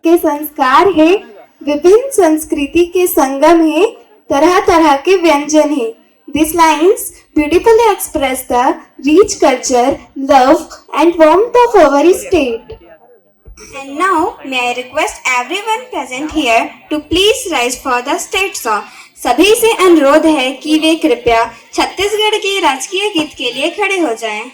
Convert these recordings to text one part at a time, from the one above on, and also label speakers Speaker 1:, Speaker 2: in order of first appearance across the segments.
Speaker 1: के संस्कार है, विभिन्न संस्कृति के संगम है, तरह तरह के व्यंजन है. These lines beautifully express the rich culture, love and warmth of our state.
Speaker 2: And now, may I request everyone present here to please rise for the state song. सभी से अनुरोध है कि वे कृपया छत्तीसगढ़ के राजकीय गीत के लिए खड़े हो जाएं.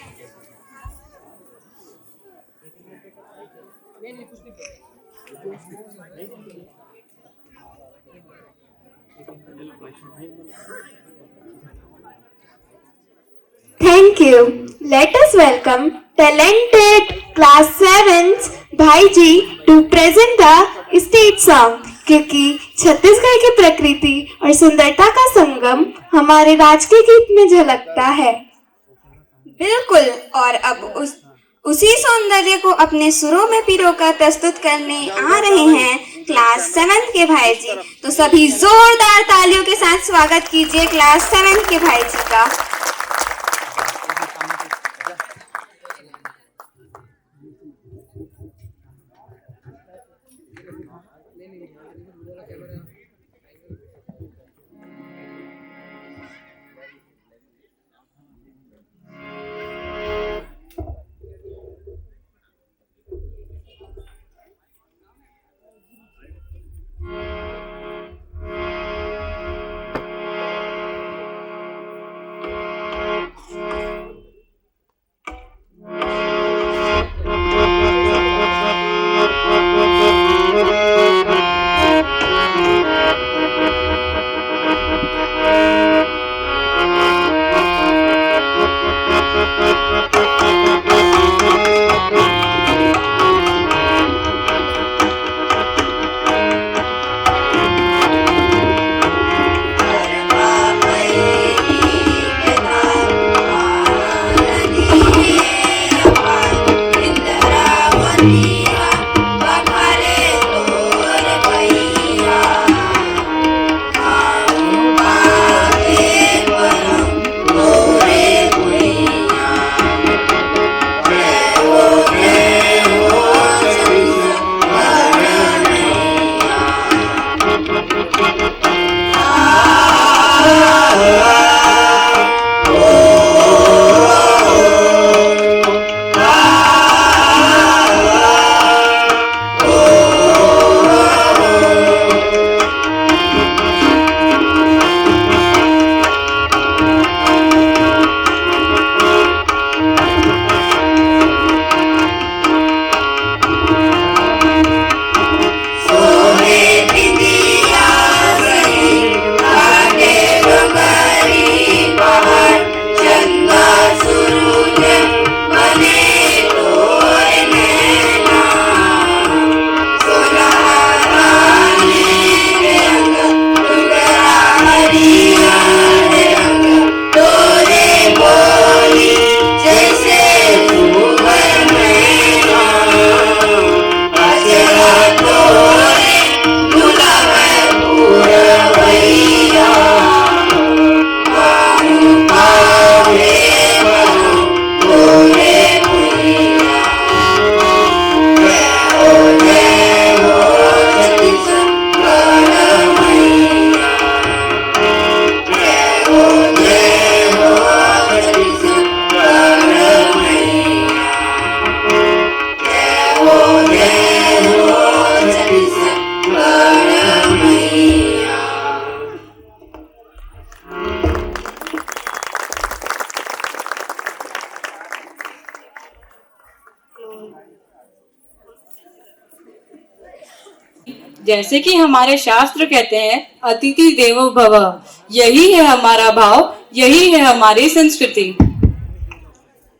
Speaker 1: Thank you. Let us welcome talented class 7's भाई जी to present the state song. क्योंकि छत्तीसगढ़ की प्रकृति और सुंदरता का संगम हमारे राज्य गीत में झलकता है.
Speaker 2: बिल्कुल. और अब उसी सौंदर्य को अपने सुरों में पिरोकर प्रस्तुत करने आ रहे हैं क्लास 7 के भाई जी. तो सभी जोरदार तालियों के साथ स्वागत कीजिए क्लास 7 के भाई जी का.
Speaker 3: जैसे कि हमारे शास्त्र कहते हैं, अतिथि देवो भव। यही है हमारा भाव, यही है हमारी संस्कृति।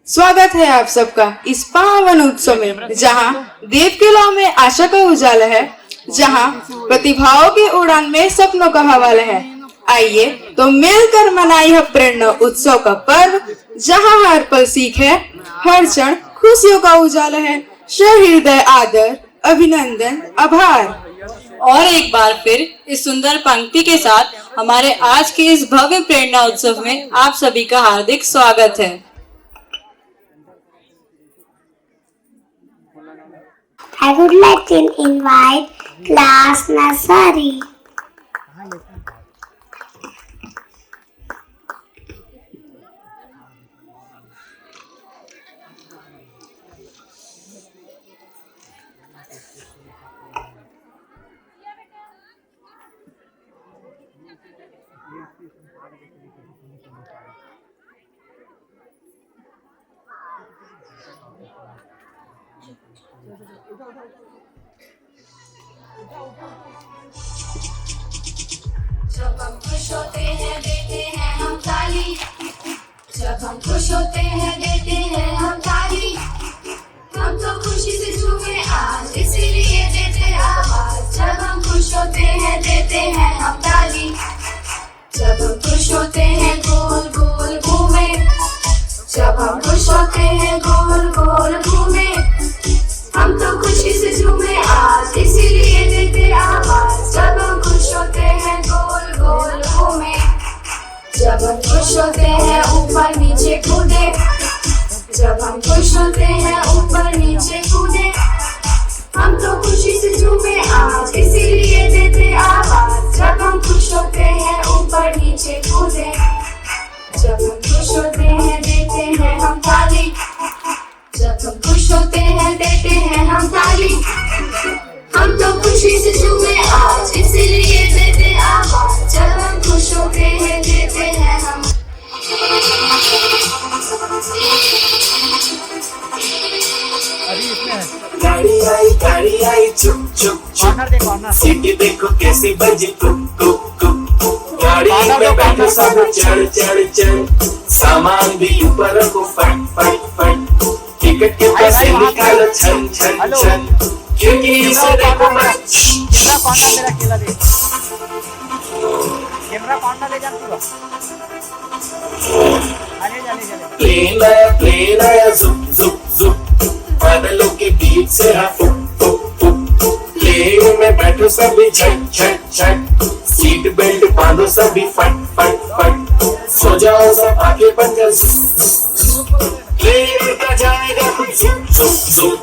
Speaker 4: स्वागत है आप सबका इस पावन उत्सव में, जहां देव के लौ में आशा का उजाला है, जहां प्रतिभाओं के उड़ान में सपनों का हवाला है। आइए तो मिलकर मनाई है प्रेरणा उत्सव का पर्व, जहां हर पल सीख है, हर क्षण खुशियों का उजाला है। सहृदय आदर, अभिनंदन, आभार।
Speaker 3: और एक बार फिर इस सुंदर पंक्ति के साथ हमारे आज के इस भव्य प्रेरणा उत्सव में आप सभी का हार्दिक स्वागत है।
Speaker 5: I would like to invite class nursery.
Speaker 6: जब हम खुश होते हैं देते हैं हम ताली, जब हम खुश होते हैं देते हैं हम ताली, हम तो खुशी से झूमे आज इसीलिए देते आवाज। जब हम खुश होते हैं देते हैं हम ताली, जब हम खुश होते हैं गोल गोल घूमे, जब हम खुश होते हैं गोल गोल घूमे, हम तो खुशी से झूमे आज इसीलिए देते आवाज। जब हम खुश होते हैं गोल गोल घूमे, जब हम खुश होते हैं ऊपर नीचे कूदे, जब हम खुश होते हैं ऊपर नीचे कूदे, हम तो खुशी से झूमे आज इसीलिए देते आवाज। जब हम खुश होते हैं ऊपर नीचे कूदे, जब हम खुश होते हैं देते हैं हम ताली, जब हम खुश होते हैं देते हैं हम ताली, हम तो खुशी से झूमे आज इसीलिए देते आवाज। जब हम खुश होते हैं देते हैं हम।
Speaker 7: गाड़ी आई चुप चुप चुप, सीटी देखो कैसी बजी कुक कुक कुक। गाड़ी में बैठे सब चढ़ चढ़ चढ़, सामान भी ऊपर रखो फट फट फट। टिकट के पैसे निकालो छन छन छन, क्योंकि से देखो मत। प्लेन आया जुप जुप जुप, बादलों के बीच से हाँ फुक फुक फुक। प्लेन में बैठो सभी छट छट छट, सीट बेल्ट बांधो सभी फट फट फट। सो जाओ सब आगे पंजा जुप जुप, प्लेन का जाएगा कुछ जुप जुप जुप।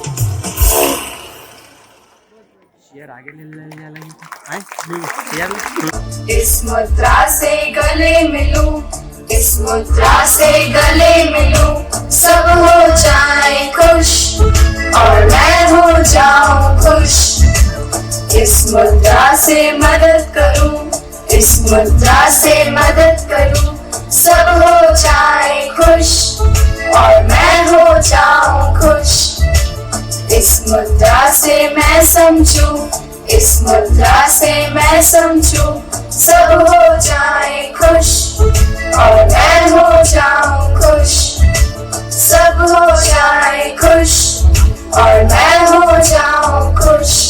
Speaker 6: इस मुद्रा से गले मिलूं, इस मुद्रा से गले मिलूं, सब हो जाए खुश और मैं हो जाऊं खुश। इस मुद्रा से मदद करूं, इस मुद्रा से मदद करूं, सब हो जाए खुश और मैं हो जाऊं खुश। इस मुद्रा से मैं समझूं, इस मुद्रा से मैं समझूं, सब हो जाए खुश और मैं हो जाऊं खुश। सब हो जाए खुश और मैं हो जाऊं खुश।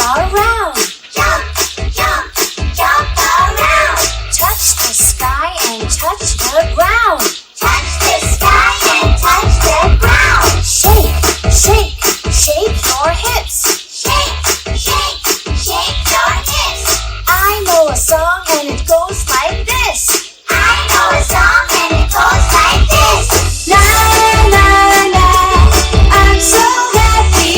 Speaker 6: around. Jump, jump, jump around. Touch the sky and touch the ground. Touch the sky and touch the ground. Shake, shake, shake your hips. Shake, shake, shake your hips. I know a song and it goes like this. I know a song and it goes like this. La la la, I'm so happy.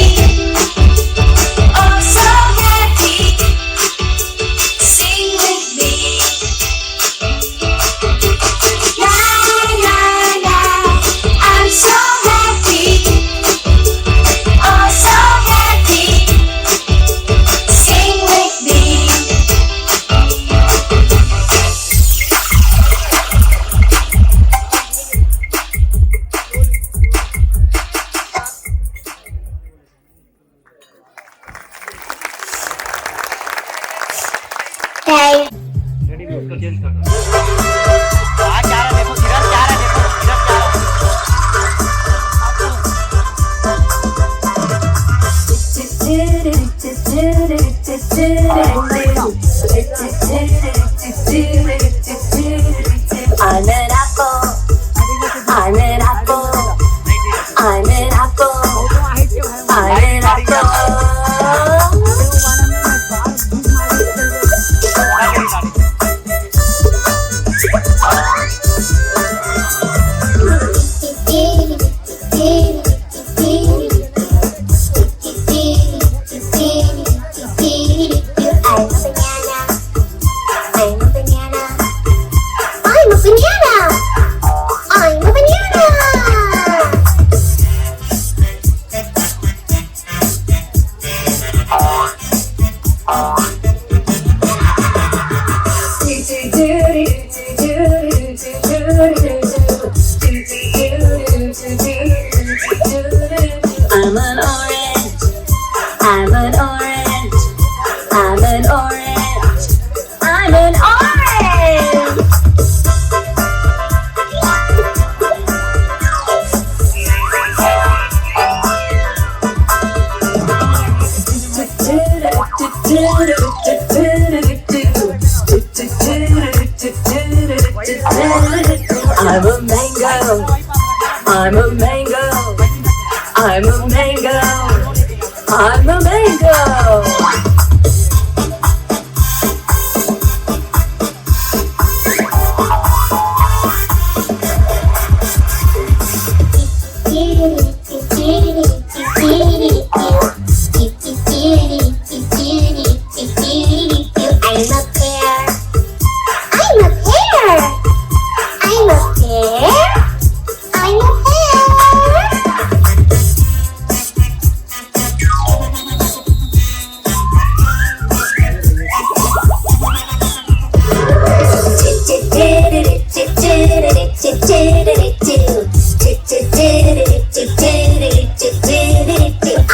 Speaker 6: Oh, so happy. Sing with me. La la la, I'm so happy. Oh, so happy. Sing with me.
Speaker 5: Thank
Speaker 6: I'm an apple. I'm an apple. I'm an apple. I'm an apple. I'm an orange. I'm an orange. I'm an orange. I'm an orange. I'm a mango. I'm a mango. I'm a mango. I'm a mango.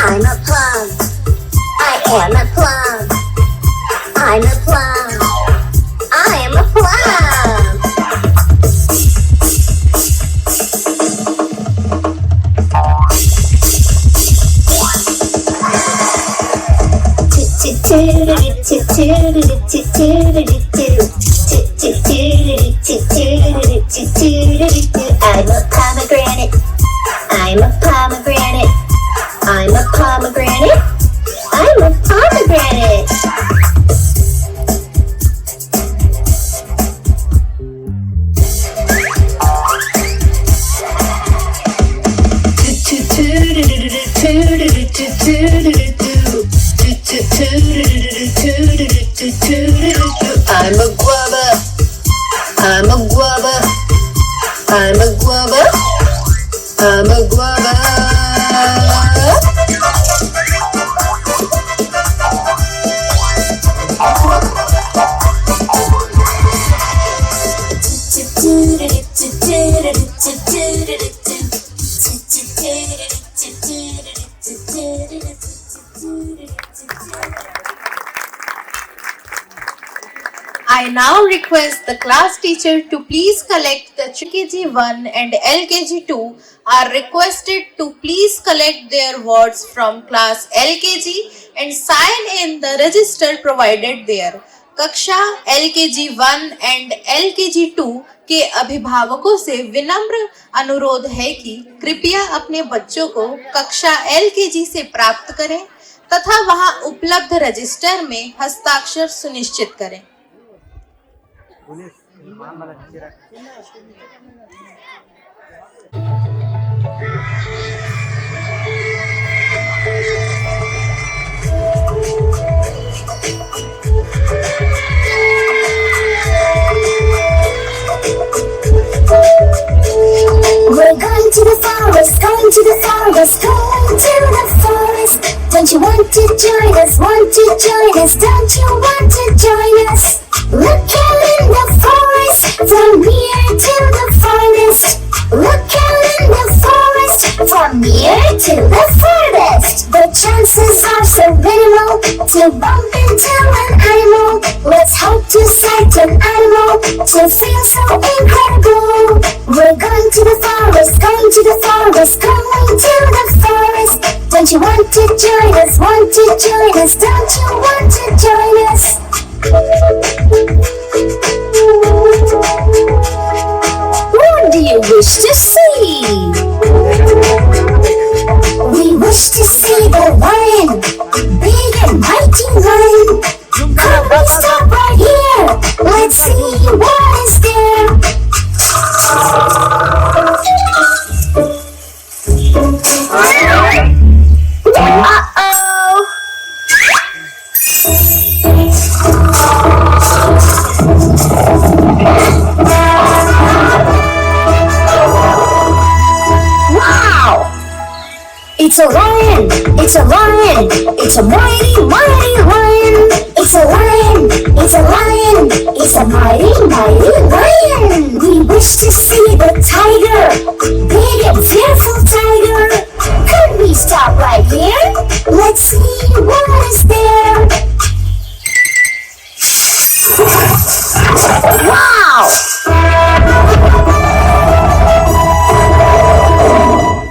Speaker 6: I'm a plum. I am a plum. I'm a plum. I am a plum. I'm a pomegranate. I'm a pomegranate. I'm a pomegranate. I'm a pomegranate. I'm a guava. I'm a guava. I'm a guava. I'm a guava.
Speaker 4: I
Speaker 8: now request the class teacher to please collect the KG1 and LKG2 are requested to please collect their words from class LKG and sign in the register provided there. कक्षा LKG1 and LKG2 के अभिभावकों से विनम्र अनुरोध है कि कृपया अपने बच्चों को कक्षा LKG से प्राप्त करें तथा वहां उपलब्ध रजिस्टर में हस्ताक्षर सुनिश्चित करें।
Speaker 5: We're going to the forest, going to the forest, going to the forest. Don't you want to join us, want to join us, don't you want to join us? Look out in the forest, from here to the farthest. Look out in the forest, from here to the farthest. The chances are so minimal to bump into an animal. Let's hope to sight an animal to feel so incredible. We're going to the forest, going to the forest, going to the forest. Don't you want to join us, want to join us, don't you want to join us? What do you wish to see? We wish to see the lion, big and mighty lion. Could we stop right here? Let's see what is there. Uh-oh. Wow! It's a lion! It's a lion! It's a mighty, mighty lion! It's a lion! It's a lion! It's a mighty, mighty lion! We wish to see the tiger! Big and fearful tiger! Could we stop right here? Let's see what is there! Wow!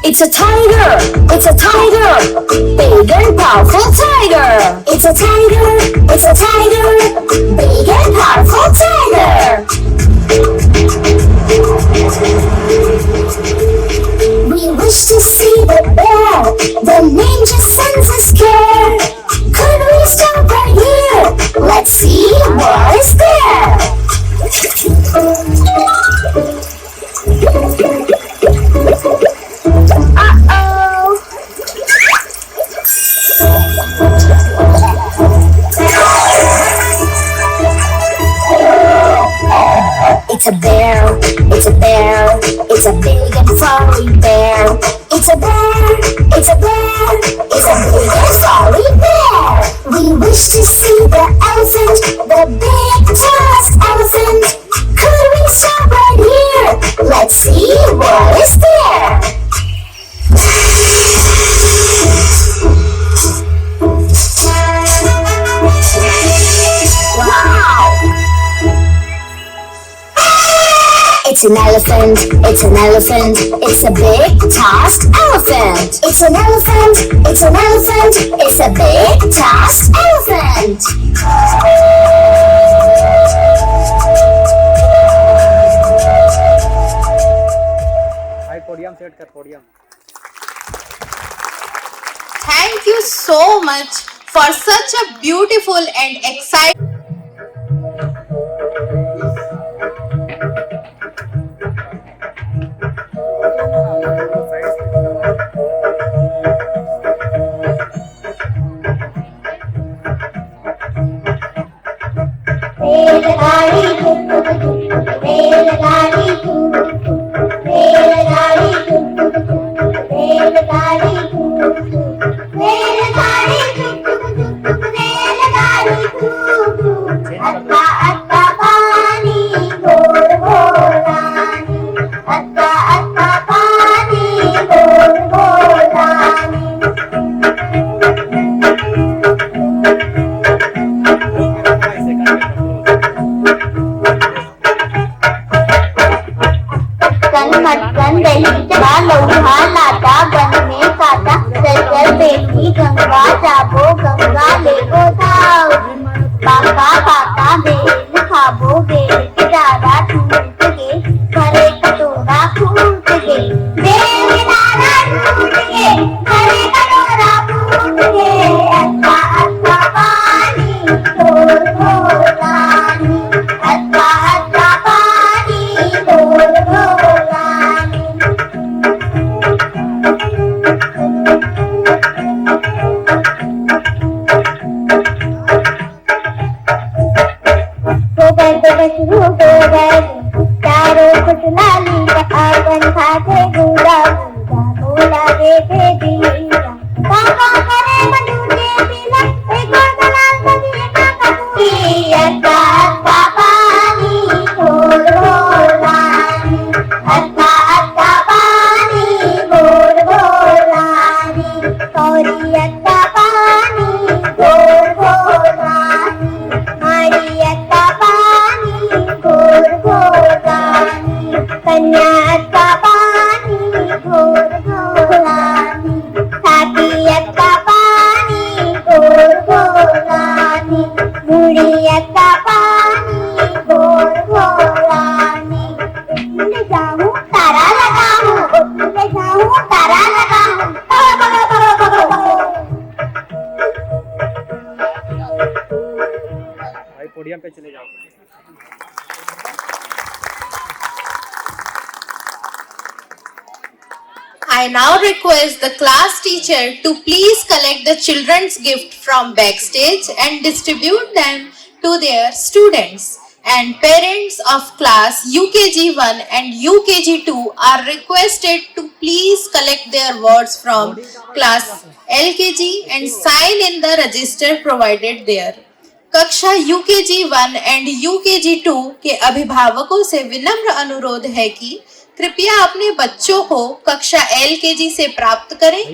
Speaker 5: It's a tiger! It's a tiger! Big and powerful tiger! It's a tiger! It's a tiger! Big and powerful tiger! We wish to see the bear! The name just sends a scare! Could we stop right here? Let's see what is there! Uh-oh! It's a bear, it's a bear, it's a big and furry bear. It's a bear, it's a bear, it's a big and furry bear. We wish to see the elephant, the big tallest elephant. Could we stop right here? Let's see what is there. Wow! It's an elephant, it's an elephant, it's a big tusked elephant. It's an elephant, it's an elephant, it's a big tusked elephant.
Speaker 8: Thank you so much for such a beautiful and exciting
Speaker 5: चौहा लाता one में काटा, चल चल बेटी गंगा जाबो गंगा ले गो धाव। बाका बाका bell खाबो बेल के दादा टूट गे, भरे कटोरा फूट गे। बेल के दादा टूट गे, भरे कटोरा फूट गे। अक्का अक्का पानी घोर घोर रानी, अक्का अक्का पानी घोर घोर रानी। चारों कुटलाली आंगन खाते गुड़ा गुड़ा बोला देखे दिया। काका करे मधुरे बिना एक दलाल बजे काका पूरी। अक्का अक्का पानी घोर घोर रानी, अक्का अक्का पानी घोर घोर रानी। कौरी अक्का पानी घोर घोर रानी, मारी अक्का पानी घोर घोर रानी। कन्या अक्का पानी घोर घोर रानी, साथी अक्का पानी घोर घोर रानी। बूढ़ी अक्का पानी घोर घोर रानी। उठने जाऊं तारा लगाऊं, उठने जाऊं तारा लगाऊं।
Speaker 9: भाई पोडियम पे चले जाओ।
Speaker 8: I now request the class teacher to please collect the children's gift from backstage and distribute them to their students. And parents of class UKG 1 and UKG 2 are requested to please collect their words from class LKG and sign in the register provided there. कक्षा UKG 1 and UKG 2 के अभिभावकों से विनम्र अनुरोध है कि कृपया अपने बच्चों को कक्षा LKG से प्राप्त करें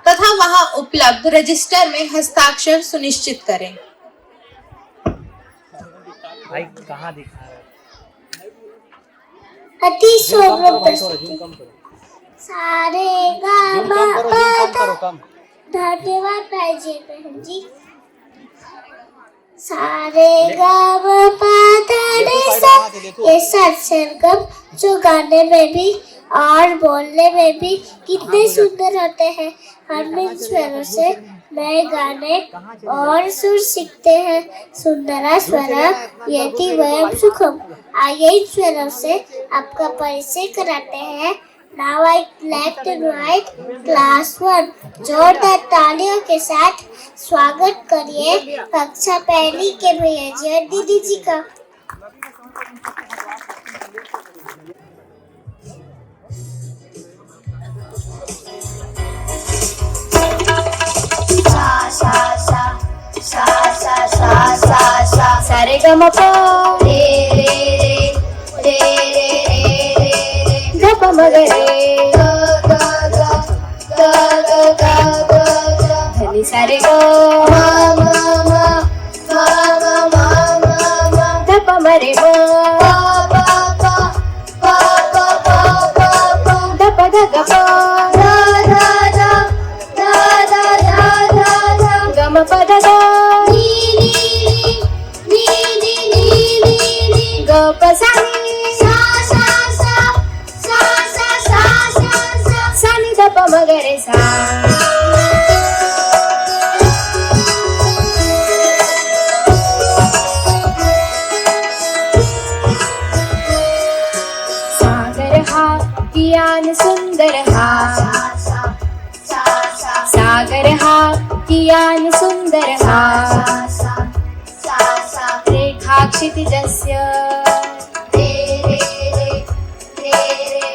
Speaker 8: तथा वहां उपलब्ध रजिस्टर में हस्ताक्षर सुनिश्चित करें।
Speaker 9: भाई कहाँ दिखा रहा है?
Speaker 5: अति शोभन सारे गामा पादा। धन्यवाद भाई जी बहन जी। सारे गामा पादा सा, ये सात सरगम जो गाने में भी और बोलने में भी कितने सुंदर होते हैं। हम इन स्वरों से नए गाने और सुर सीखते हैं। सुंदरा स्वरा यति वयम सुखम। आइए इन स्वरों से आपका परिचय कराते हैं। Now I'd like to invite class 1। जोरदार तालियों के साथ स्वागत करिए कक्षा पहली के भैया जी और दीदी जी का। सारे ग म प रे रे रे रे रे रे रे ग प म ग रे ग ग ग ग ग ग ग धनी सारे ग म म म म म म म ग प म रे म प प प प प प प ग प ग ग प ध ध ध ध ध ध ध ग म प ध ध सा सा सा सा सा सा सा सा सा नि द प म ग रे सा। सागर हा कियान सुंदर हा, सागर हा कियान सुंदर हा। रेखा क्षितिजस्य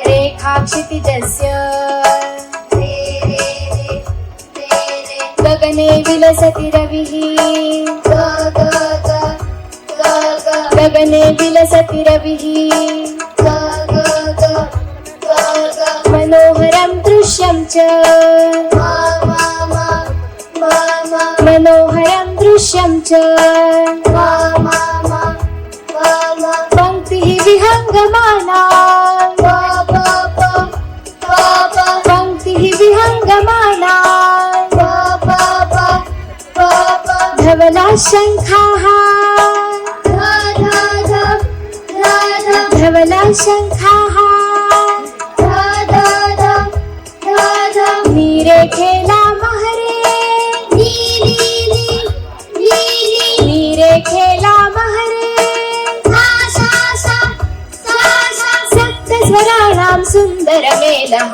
Speaker 5: रेखा क्षितिजस्य गगने विलसति रविः गगने विलसति रविः मनोहरं दृश्यं च मनोहरं दृश्यं च पंक्तिः विहङ्गमाना गमाना धवला शंखाः धवला शंखाः नीरे खेला महरे नीरे खेला महरे सप्त स्वराणां सुंदर मेलः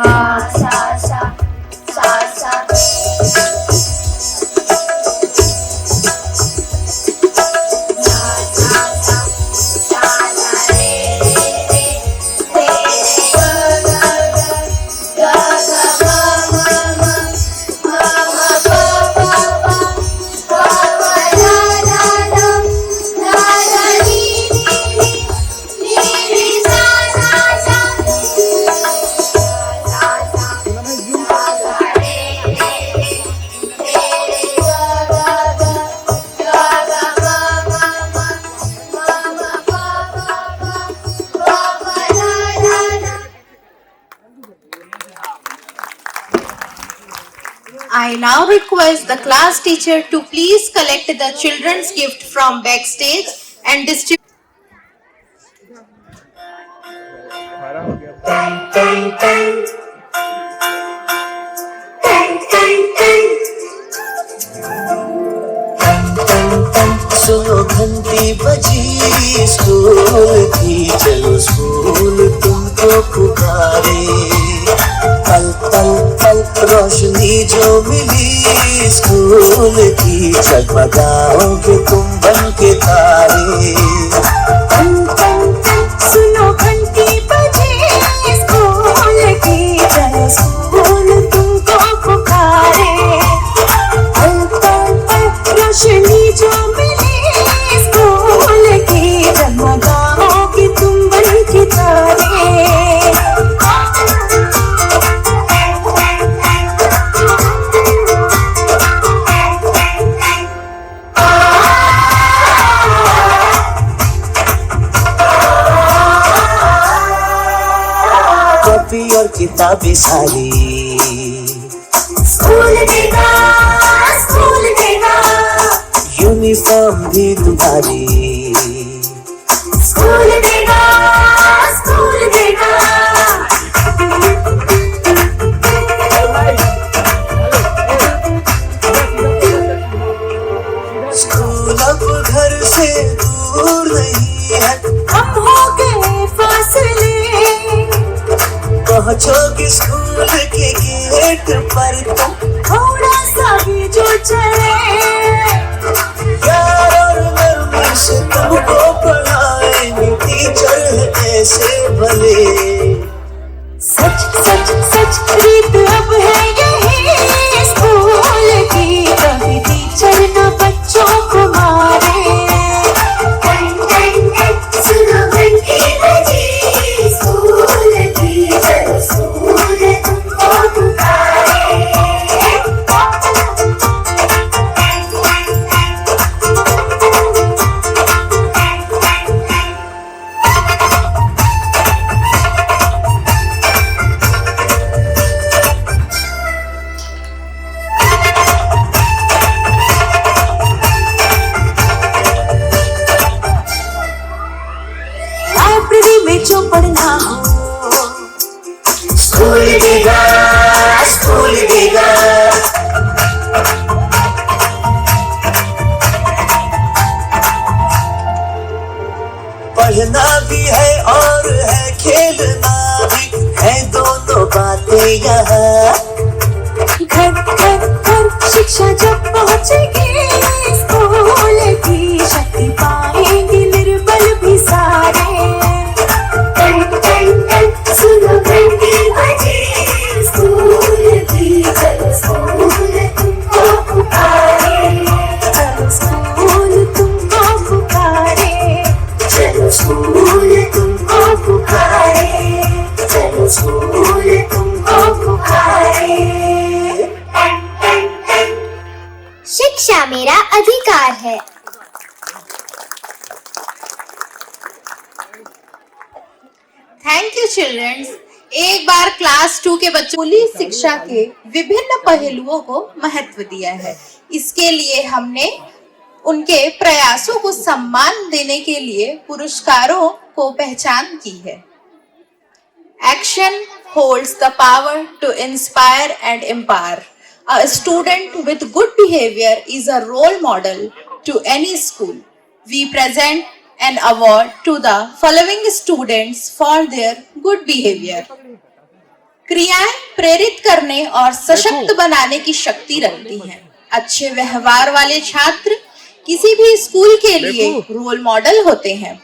Speaker 8: I now request the class teacher to please collect the children's gift from backstage and distribute.
Speaker 10: सुनो घंटी बजी स्कूल की, चलो स्कूल तुमको पुकारे। पल पल पल रोशनी जो मिली स्कूल की, जगमगाओगे तुम बन के तारे।
Speaker 5: सुनो घंटी बजी स्कूल की, चलो स्कूल तुमको पुकारे। पल पल पल रोशनी जो मिली स्कूल की, जगमगाओगे तुम बन के तारे।
Speaker 10: कॉपी और किताबें सारी
Speaker 5: स्कूल देगा, स्कूल देगा,
Speaker 10: यूनिफॉर्म भी तुम्हारी।
Speaker 5: स्कूल देगा, स्कूल देगा।
Speaker 10: स्कूल अब घर से दूर नहीं है,
Speaker 5: हम हो गए फासले,
Speaker 10: पहुंचोगे स्कूल के गेट पर तुम।
Speaker 5: थोड़ा सा भी जो चले,
Speaker 10: प्यार और नरमी से तुमको पढ़ाएंगे टीचर ऐसे भले।
Speaker 5: सच सच सच रीत अब है यही स्कूल की, कभी टीचर न बच्चों को मारे। सुनो घंटी बजी स्कूल की, चलो स्कूल तुमको पुकारे। लाइब्रेरी में जो पढ़ना हो,
Speaker 10: स्कूल देगा, स्कूल देगा। पढ़ना भी है और है खेलना भी है, दोनों बातें यहाँ।
Speaker 5: घर घर घर शिक्षा जब पहुंचेगी स्कूल की, शक्ति पाएंगे निर्बल भी सारे। सुनो घंटी बजी स्कूल की, चलो स्कूल तुमको पुकारे। चलो स्कूल तुमको पुकारे। चलो स्कूल तुमको पुकारे। चलो स्कूल तुमको पुकारे।
Speaker 11: शिक्षा मेरा अधिकार है।
Speaker 8: Thank you, children. एक बार क्लास 2 के बच्चों स्कूली शिक्षा के विभिन्न पहलुओं को महत्व दिया है। इसके लिए हमने उनके प्रयासों को सम्मान देने के लिए पुरस्कारों को पहचान की है। Action holds the power to inspire and empower. A student with good behavior is a role model to any school. We present an award to the following students for their good behavior. क्रियाएं प्रेरित करने और सशक्त बनाने की शक्ति रखती हैं। अच्छे व्यवहार वाले छात्र किसी भी स्कूल के लिए रोल मॉडल होते हैं।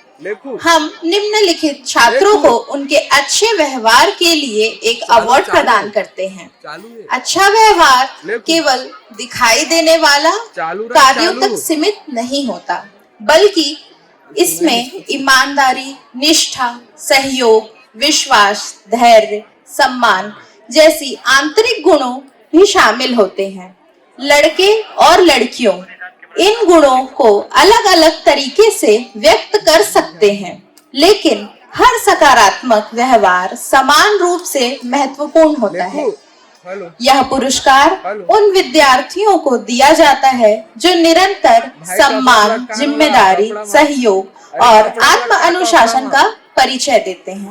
Speaker 8: हम निम्नलिखित छात्रों को उनके अच्छे व्यवहार के लिए एक अवार्ड प्रदान करते हैं। अच्छा व्यवहार केवल दिखाई देने वाला कार्यों तक सीमित नहीं होता, बल्कि इसमें ईमानदारी, निष्ठा, सहयोग, विश्वास, धैर्य, सम्मान जैसी आंतरिक गुणों भी शामिल होते हैं। लड़के और लड़कियों इन गुणों को अलग अलग तरीके से व्यक्त कर सकते हैं, लेकिन हर सकारात्मक व्यवहार समान रूप से महत्वपूर्ण होता है। यह पुरस्कार उन विद्यार्थियों को दिया जाता है जो निरंतर सम्मान, जिम्मेदारी, सहयोग और आत्म अनुशासन का परिचय देते हैं।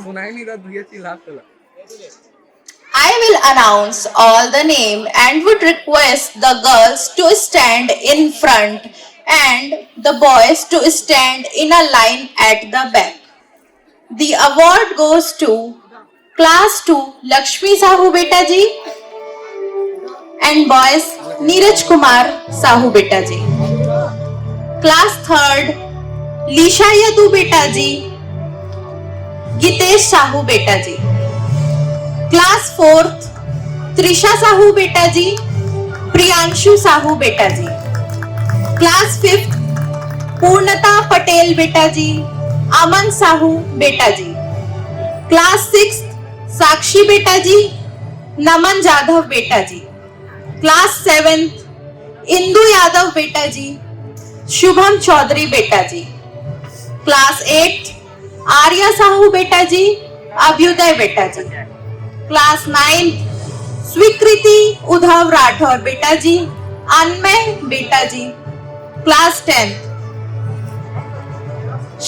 Speaker 8: I will announce all the name and would request the girls to stand in front and the boys to stand in a line at the back. The award goes to class 2 Lakshmi Sahu Beta ji and boys Neeraj Kumar Sahu Beta ji. Class 3rd Lisha Yadu Beta ji, Gitesh Sahu Beta ji. Class 4th Trisha Sahu बेटा जी, प्रियांशु साहू बेटा ji. Class 5th पूर्णता पटेल बेटा जी, अमन साहू बेटा ji. Class 6th साक्षी बेटा जी, नमन जाधव बेटा ji. Class 7th Indu Yadav बेटा जी, शुभम चौधरी बेटा ji. Class 8th Arya Sahu बेटा जी, अभ्युदय बेटा जी। क्लास 9 स्वीकृति उद्धव राठौर बेटा जी, अनमय बेटा जी। क्लास 10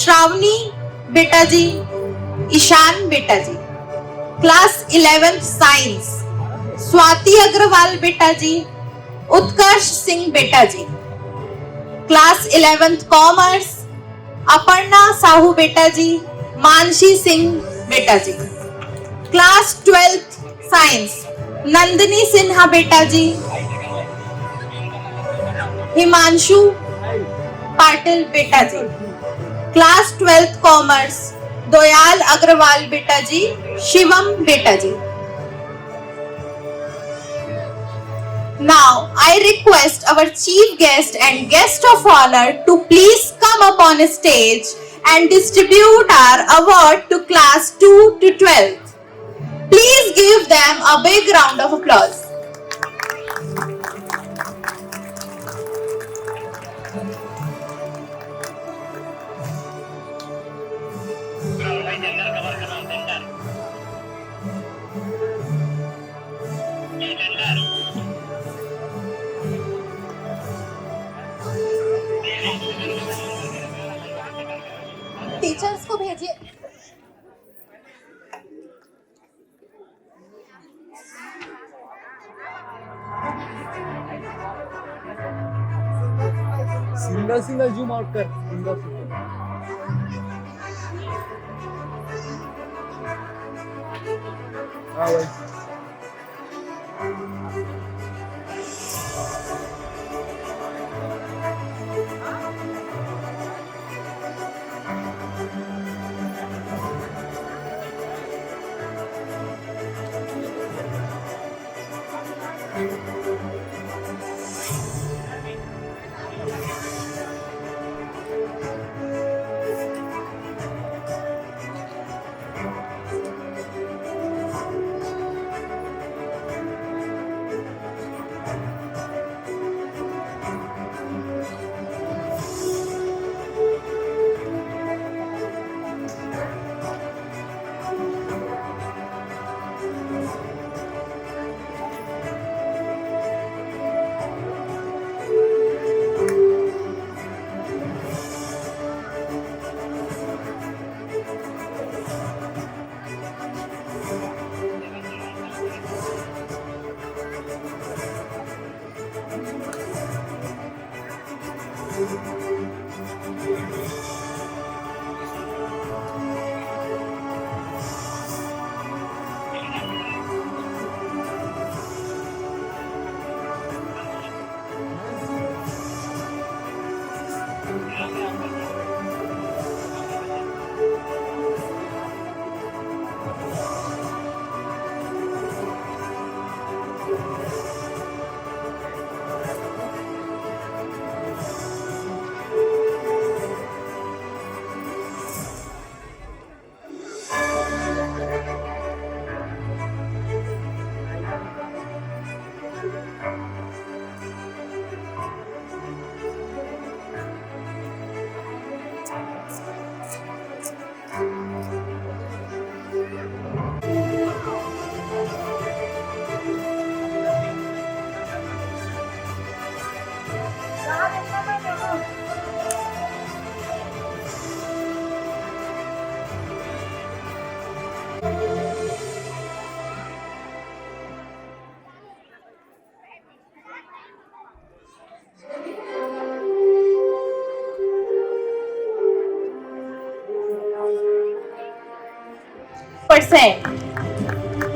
Speaker 8: श्रावणी बेटा जी, ईशान बेटा जी। क्लास 11 साइंस स्वाति अग्रवाल बेटा जी, उत्कर्ष सिंह बेटा जी। क्लास 11 कॉमर्स अपर्णा साहू बेटा जी, मानसी सिंह बेटा ji. Class 12th science Nandini Sinha बेटा जी, हिमांशु पाटिल बेटा ji. Class 12th commerce Dayal Agrawal बेटा जी, शिवम बेटा ji. Now I request our chief guest and guest of honor to please come upon stage and distribute our award to class 2 to 12th. Please give them a big round of applause. Teachers को भेजिए।
Speaker 9: Single zoom out कर, single हाँ भाई।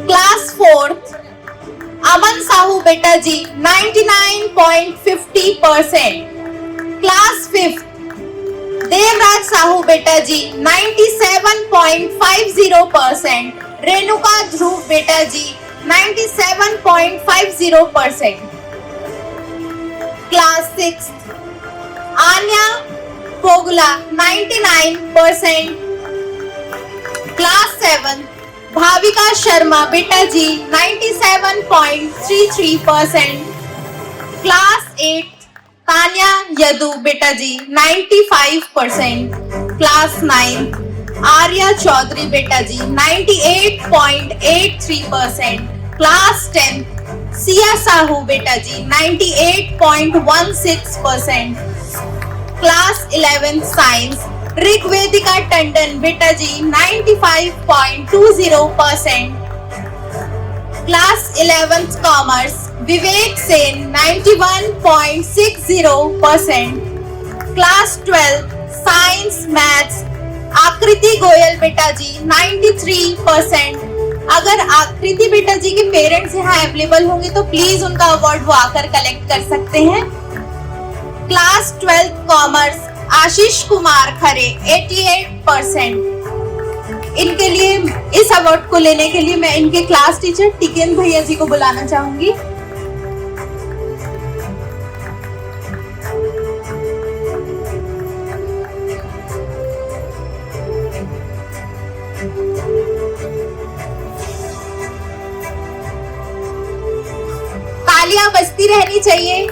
Speaker 8: Class 4th अमन साहू बेटा जी 99.50%। Class 5th Devraj Sahu बेटा जी 97.50%। रेणुका ध्रुव बेटा ji 97.50%। Class 6th Anya Pogla 99%। Class 7 Bhavika Sharma बेटा ji 97.33%। Class 8 Tanya Yadu बेटा जी 95%। क्लास 9 आर्या चौधरी बेटा जी 98.83%। क्लास 10 सिया साहू बेटा जी 98.16%। क्लास 11 साइंस ऋग्वेदिका टंडन बेटा जी 95.20%। क्लास 11th कॉमर्स विवेक सेन 91.60%। क्लास 12 साइंस मैथ्स आकृति गोयल बेटा जी 93%। अगर आकृति बेटा जी के पेरेंट्स यहाँ अवेलेबल होंगे तो प्लीज उनका अवार्ड वो आकर कलेक्ट कर सकते हैं। Class 12th commerce Ashish Kumar Khare 88%। इनके लिए इस अवार्ड को लेने के लिए मैं इनके क्लास टीचर टिकेन भैया जी को बुलाना चाहूंगी। तालियां बजती रहनी चाहिए।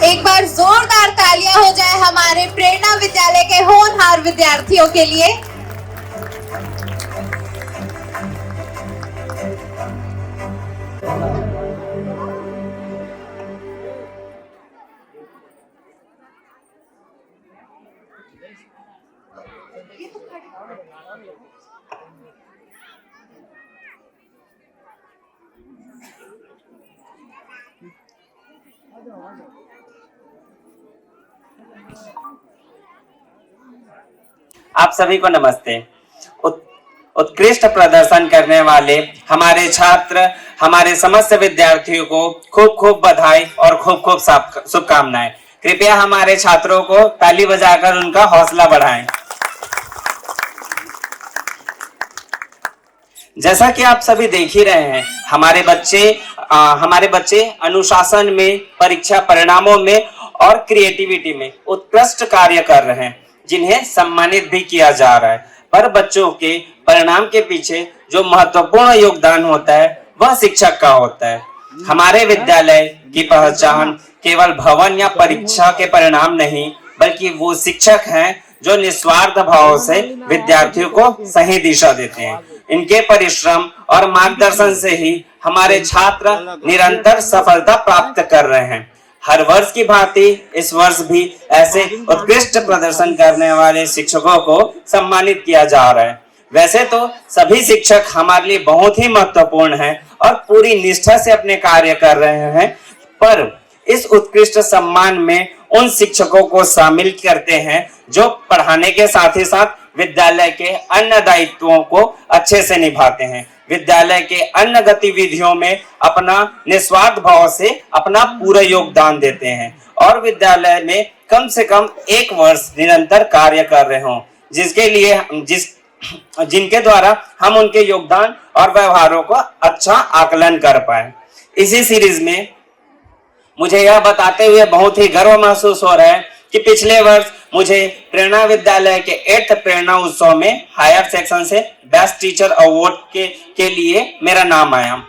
Speaker 8: एक बार जोरदार तालियां हो जाए हमारे प्रेरणा विद्यालय के होनहार विद्यार्थियों के लिए।
Speaker 12: आप सभी को नमस्ते। उत्कृष्ट प्रदर्शन करने वाले हमारे छात्र, हमारे समस्त विद्यार्थियों को खूब खूब बधाई और खूब खूब शुभकामनाएं। कृपया हमारे छात्रों को ताली बजाकर उनका हौसला बढ़ाएं। जैसा कि आप सभी देख ही रहे हैं, हमारे बच्चे अनुशासन में, परीक्षा परिणामों में और क्रिएटिविटी में उत्कृष्ट कार्य कर रहे हैं, जिन्हें सम्मानित भी किया जा रहा है। पर बच्चों के परिणाम के पीछे जो महत्वपूर्ण योगदान होता है वह शिक्षक का होता है। हमारे विद्यालय की पहचान केवल भवन या परीक्षा के परिणाम नहीं, बल्कि वो शिक्षक हैं जो निस्वार्थ भाव से विद्यार्थियों को सही दिशा देते हैं। इनके परिश्रम और मार्गदर्शन से ही हमारे छात्र निरंतर सफलता प्राप्त कर रहे हैं। हर वर्ष की भांति इस वर्ष भी ऐसे उत्कृष्ट प्रदर्शन करने वाले शिक्षकों को सम्मानित किया जा रहा है। वैसे तो सभी शिक्षक हमारे लिए बहुत ही महत्वपूर्ण हैं और पूरी निष्ठा से अपने कार्य कर रहे हैं, पर इस उत्कृष्ट सम्मान में उन शिक्षकों को शामिल करते हैं जो पढ़ाने के साथ ही साथ विद्यालय के अन्य दायित्वों को अच्छे से निभाते हैं, विद्यालय के अन्य गतिविधियों में अपना निस्वार्थ भाव से अपना पूरा योगदान देते हैं और विद्यालय में कम से कम 1 वर्ष निरंतर कार्य कर रहे हों, जिनके द्वारा हम उनके योगदान और व्यवहारों को अच्छा आकलन कर पाए। इसी सीरीज में मुझे यह बताते हुए बहुत ही गर्व महसूस हो रहा है कि पिछले वर्ष मुझे प्रेरणा विद्यालय के 8th प्रेरणा उत्सव में हायर सेक्शन से बेस्ट टीचर अवार्ड के लिए मेरा नाम आया।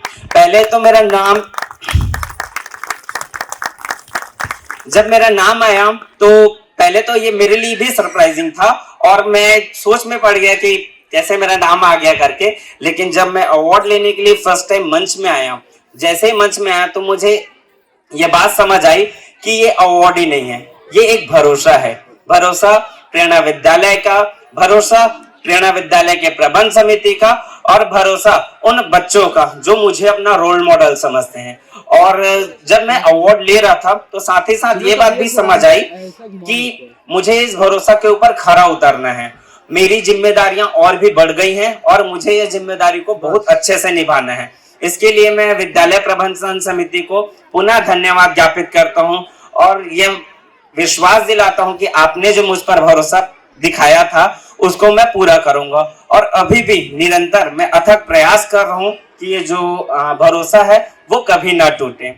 Speaker 12: जब मेरा नाम आया तो पहले तो ये मेरे लिए भी सरप्राइजिंग था और मैं सोच में पड़ गया कि कैसे मेरा नाम आ गया करके। लेकिन जब मैं अवार्ड लेने के लिए फर्स्ट टाइम मंच में आया, जैसे ही मंच में आया तो मुझे ये बात समझ आई कि ये अवार्ड ही नहीं है, ये एक भरोसा है। भरोसा प्रेरणा विद्यालय का, भरोसा प्रेरणा विद्यालय के प्रबंध समिति का और भरोसा उन बच्चों का जो मुझे अपना रोल मॉडल समझते हैं। और जब मैं अवार्ड ले रहा था तो साथ ही साथ ये बात भी समझ आई कि मुझे इस भरोसा के ऊपर खरा उतरना है। मेरी जिम्मेदारियां और भी बढ़ गई हैं और मुझे ये जिम्मेदारी को बहुत अच्छे से निभाना है। इसके लिए मैं विद्यालय प्रबंधन समिति को पुनः धन्यवाद ज्ञापित करता हूं और ये विश्वास दिलाता हूं कि आपने जो मुझ पर भरोसा दिखाया था उसको मैं पूरा करूंगा। और अभी भी निरंतर मैं अथक प्रयास कर रहा हूं कि ये जो भरोसा है वो कभी ना टूटे।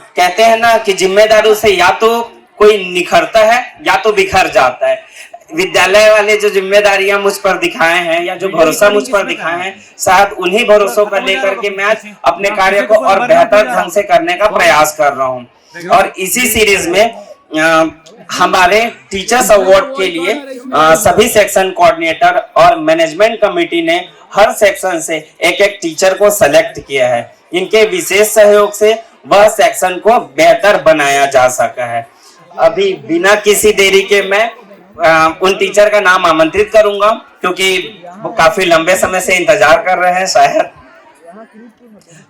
Speaker 12: कहते हैं ना कि जिम्मेदारों से या तो कोई निखरता है या तो बिखर जाता है। विद्यालय वाले जो जिम्मेदारियां मुझ पर दिखाए हैं या जो भरोसा मुझ पर दिखाए हैं, शायद उन्हीं भरोसों पर लेकर के मैं आज अपने कार्य को और बेहतर ढंग से करने का प्रयास कर रहा हूं। और इसी सीरीज में हमारे टीचर्स अवार्ड के लिए सभी सेक्शन कोऑर्डिनेटर और मैनेजमेंट कमेटी ने हर सेक्शन से एक टीचर को सेलेक्ट किया है। इनके विशेष सहयोग से वह सेक्शन को बेहतर बनाया जा सका है। अभी बिना किसी देरी के मैं उन टीचर का नाम आमंत्रित करूंगा, क्योंकि वो काफी लंबे समय से इंतजार कर रहे हैं शायद।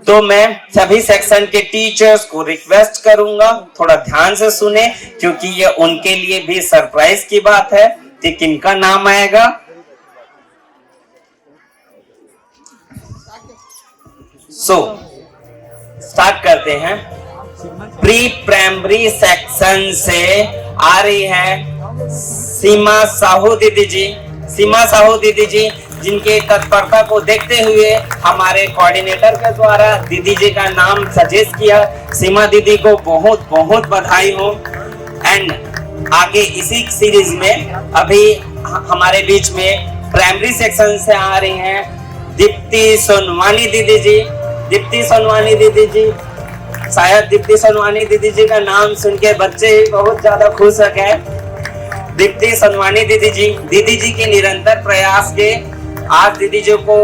Speaker 12: तो मैं सभी सेक्शन के टीचर्स को रिक्वेस्ट करूंगा थोड़ा ध्यान से सुने, क्योंकि ये उनके लिए भी सरप्राइज की बात है कि किनका नाम आएगा। स्टार्ट करते हैं। प्री प्राइमरी सेक्शन से आ रही है सीमा साहू दीदी जी। सीमा साहू दीदी जी, जिनके तत्परता को देखते हुए हमारे कोऑर्डिनेटर के द्वारा दीदी जी का नाम सजेस्ट किया। सीमा दीदी को बहुत बहुत बधाई हो। एंड आगे इसी सीरीज में अभी हमारे बीच में प्राइमरी सेक्शन से आ रही हैं दीप्ति सोनवानी दीदी जी। दीप्ति सोनवानी दीदी जी, शायद दीप्ति सोनवानी दीदी जी का नाम सुन के बच्चे बहुत ज्यादा खुश हो गए। दीप्ति सोनवानी दीदी जी के निरंतर प्रयास के आज दीदी जी को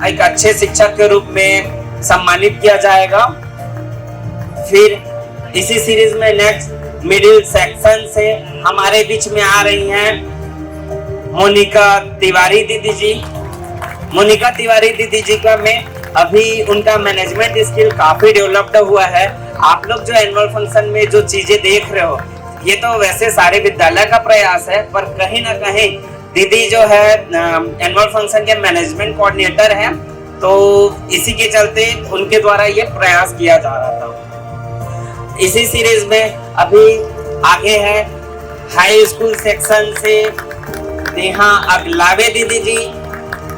Speaker 12: एक अच्छे शिक्षक के रूप में सम्मानित किया जाएगा। फिर इसी सीरीज में नेक्स्ट मिडिल सेक्शन से हमारे बीच में आ रही हैं मोनिका तिवारी दीदी जी। मोनिका तिवारी दीदी जी का में अभी उनका मैनेजमेंट स्किल काफी डेवलप्ड हुआ है। आप लोग जो एनुअल फंक्शन में जो चीजें देख रहे हो, ये तो वैसे सारे विद्यालय का प्रयास है, पर कहीं ना कहीं दीदी जो है एनुअल फंक्शन के मैनेजमेंट कोऑर्डिनेटर हैं, तो इसी के चलते उनके द्वारा ये प्रयास किया जा रहा था। इसी सीरीज में अभी आगे है हाई स्कूल सेक्शन से नेहा अगलावे दीदी जी।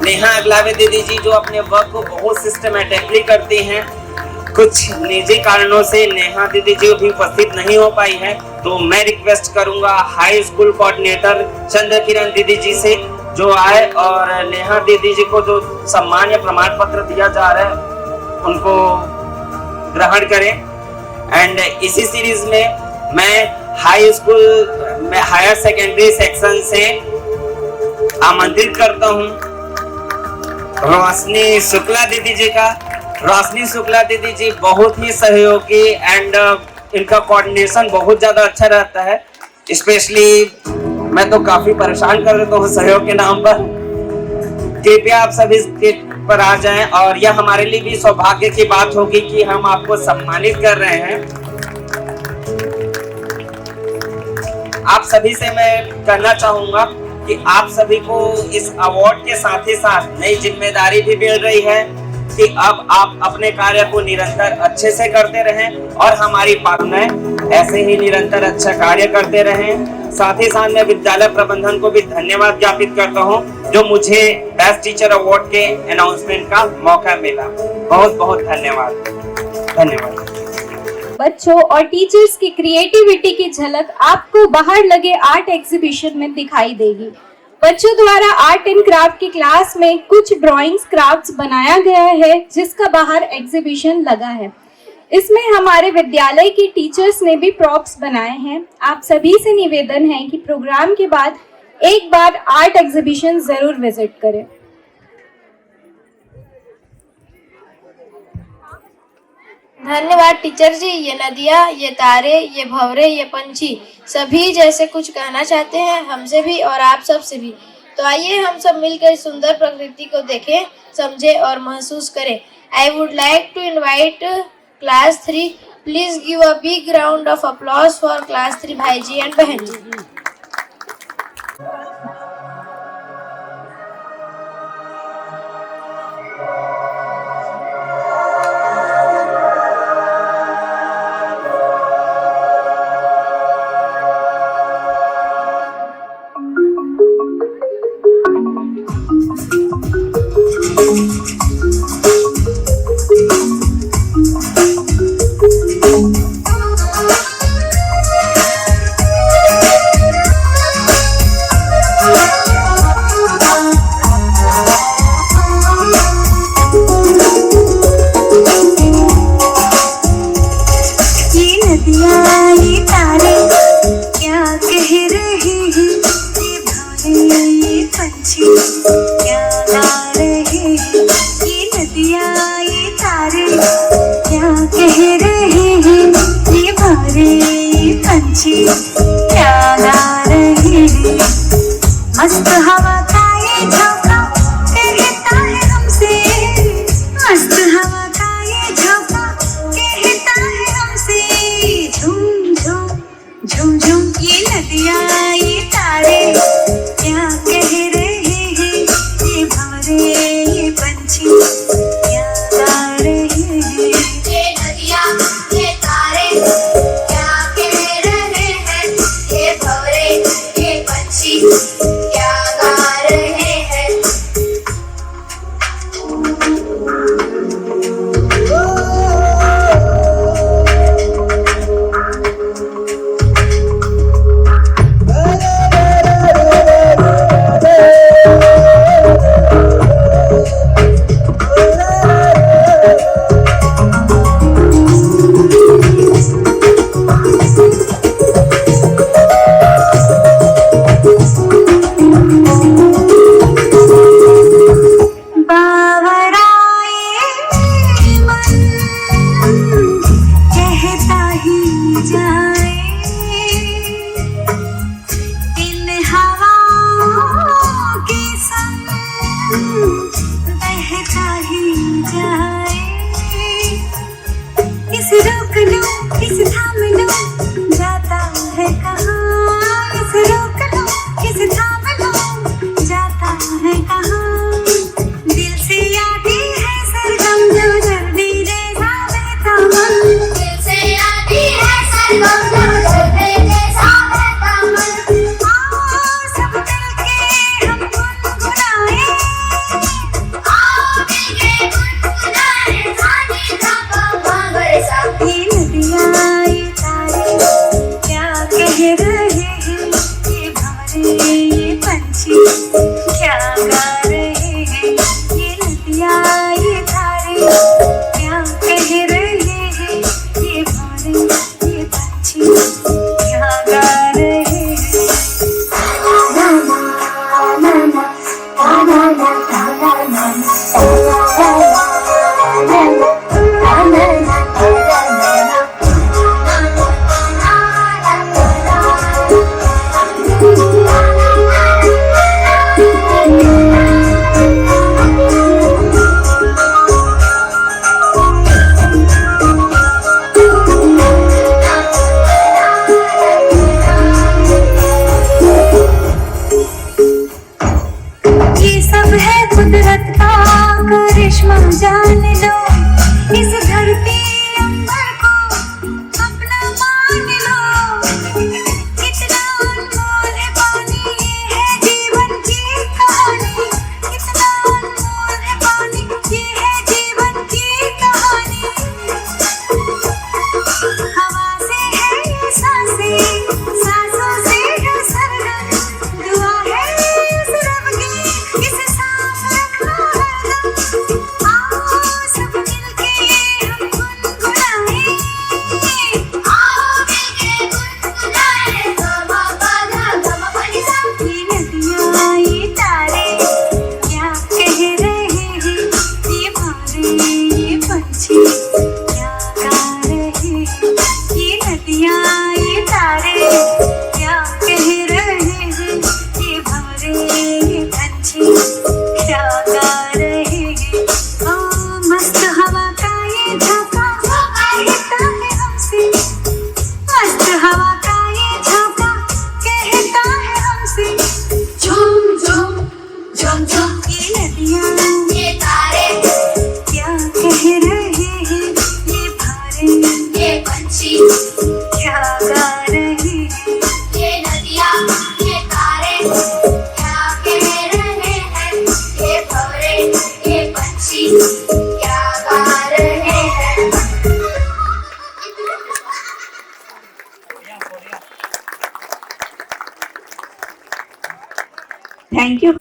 Speaker 12: नेहा अगलावे दीदी जी जो अपने वर्क को बहुत सिस्टमेटिकली करती हैं। कुछ निजी कारणों से नेहा दीदी जी भी उपस्थित नहीं हो पाई है, तो मैं रिक्वेस्ट करूंगा हाई स्कूल कोऑर्डिनेटर चंद्र किरण दीदी जी से जो आए और नेहा दीदी जी को जो सम्मान या प्रमाण पत्र दिया जा रहा है उनको ग्रहण करें। एंड इसी सीरीज में मैं हाई स्कूल में हायर सेकेंडरी सेक्शन से आमंत्रित करता हूं रोशनी शुक्ला दीदी जी का। रोशनी शुक्ला दीदी जी बहुत ही सहयोगी एंड इनका कोऑर्डिनेशन बहुत ज्यादा अच्छा रहता है। स्पेशली मैं तो काफी परेशान कर देता हूँ सहयोग के नाम पर। कृपया आप सभी स्टेज पर आ जाएं और यह हमारे लिए भी सौभाग्य की बात होगी कि हम आपको सम्मानित कर रहे हैं। आप सभी से मैं कहना चाहूंगा कि आप सभी को इस अवार्ड के साथ ही साथ नई जिम्मेदारी भी मिल रही है कि अब आप अपने कार्य को निरंतर अच्छे से करते रहें और हमारी पालनाएं ऐसे ही निरंतर अच्छा कार्य करते रहें। साथ ही साथ मैं विद्यालय प्रबंधन को भी धन्यवाद ज्ञापित करता हूं जो मुझे बेस्ट टीचर अवार्ड के अनाउंसमेंट का मौका मिला। बहुत बहुत धन्यवाद।
Speaker 2: बच्चों और टीचर्स की क्रिएटिविटी की झलक आपको बाहर लगे आर्ट एग्जीबिशन में दिखाई देगी। बच्चों द्वारा आर्ट एंड क्राफ्ट की क्लास में कुछ ड्राइंग्स क्राफ्ट्स बनाया गया है जिसका बाहर एग्जीबिशन लगा है। इसमें हमारे विद्यालय की टीचर्स ने भी प्रॉप्स बनाए हैं। आप सभी से निवेदन है कि प्रोग्राम के बाद एक बार आर्ट एग्जीबिशन जरूर विजिट करें।
Speaker 8: धन्यवाद टीचर जी। ये नदियाँ, ये तारे, ये भंवरे, ये पंछी सभी जैसे कुछ कहना चाहते हैं हमसे भी और आप सब से भी। तो आइए हम सब मिलकर इस सुंदर प्रकृति को देखें, समझें और महसूस करें। I would like to invite class 3। Please give a big round of applause for class 3 भाई जी एंड बहन जी।
Speaker 5: मस्त हवा का ये झोंका कहता है हमसे, मस्त हवा का ये झोंका कहता है हमसे। झूम झूम झूम झूम ये नदियाँ ये तारे क्या कह रहे हैं, ये भंवरे ये पंछी क्या गा रहे हैं।
Speaker 6: ये नदियाँ ये तारे क्या कह रहे हैं, ये भंवरे ये पंछी क्या गा रहे हैं।
Speaker 5: इस रोक लो इस थाम लो जाता
Speaker 2: thank you.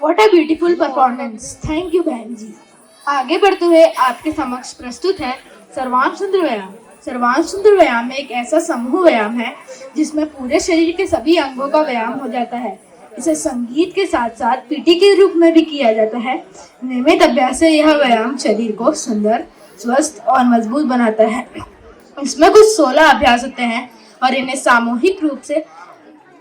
Speaker 8: What a beautiful performance! Thank you बहन जी। आगे बढ़ते हुए आपके समक्ष प्रस्तुत है सर्वांग सुंदर व्यायाम। सर्वांग सुंदर व्यायाम एक ऐसा समूह व्यायाम है जिसमें पूरे शरीर के सभी अंगों का व्यायाम हो जाता है। इसे संगीत के साथ साथ पीटी के रूप में भी किया जाता है। नियमित अभ्यास से यह व्यायाम शरीर को सुंदर, स्वस्थ और मजबूत बनाता है। इसमें कुछ 16 अभ्यास होते हैं और इन्हें सामूहिक रूप से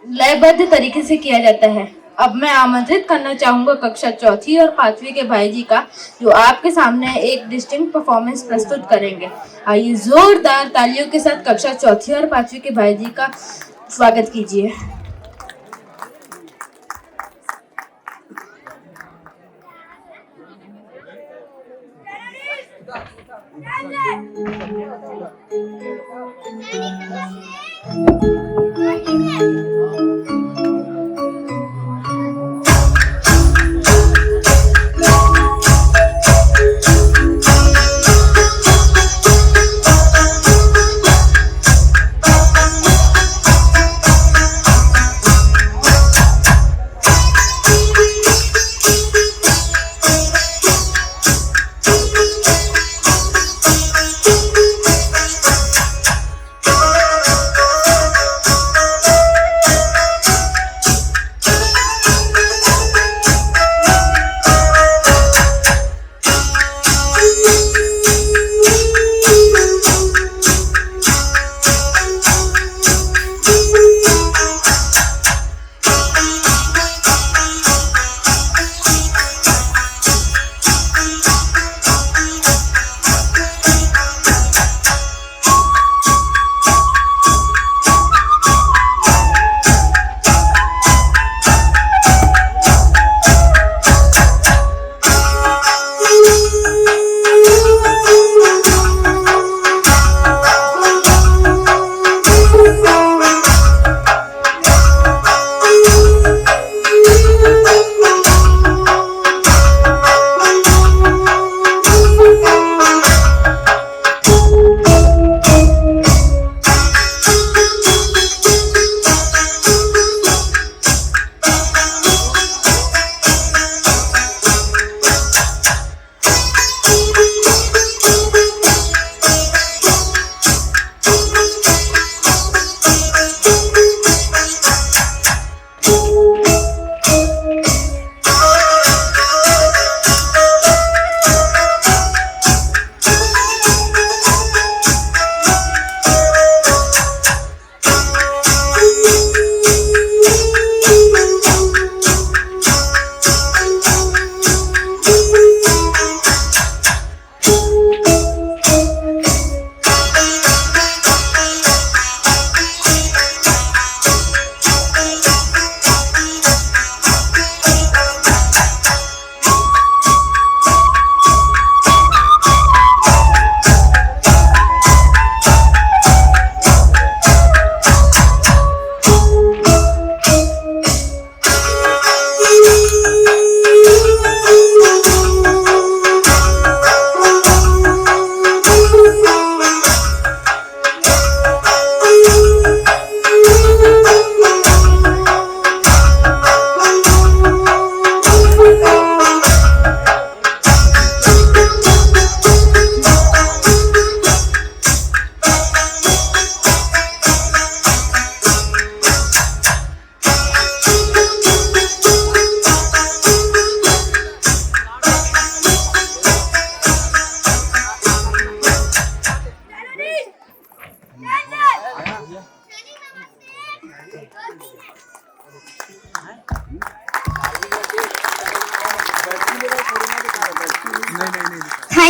Speaker 8: लयबद्ध तरीके से किया जाता है। अब मैं आमंत्रित करना चाहूंगा कक्षा 4th और 5वीं के भाई जी का, जो आपके सामने एक डिस्टिंक्ट परफॉर्मेंस प्रस्तुत करेंगे। आइए जोरदार तालियों के साथ कक्षा 4th और 5वीं के भाई जी का स्वागत कीजिए।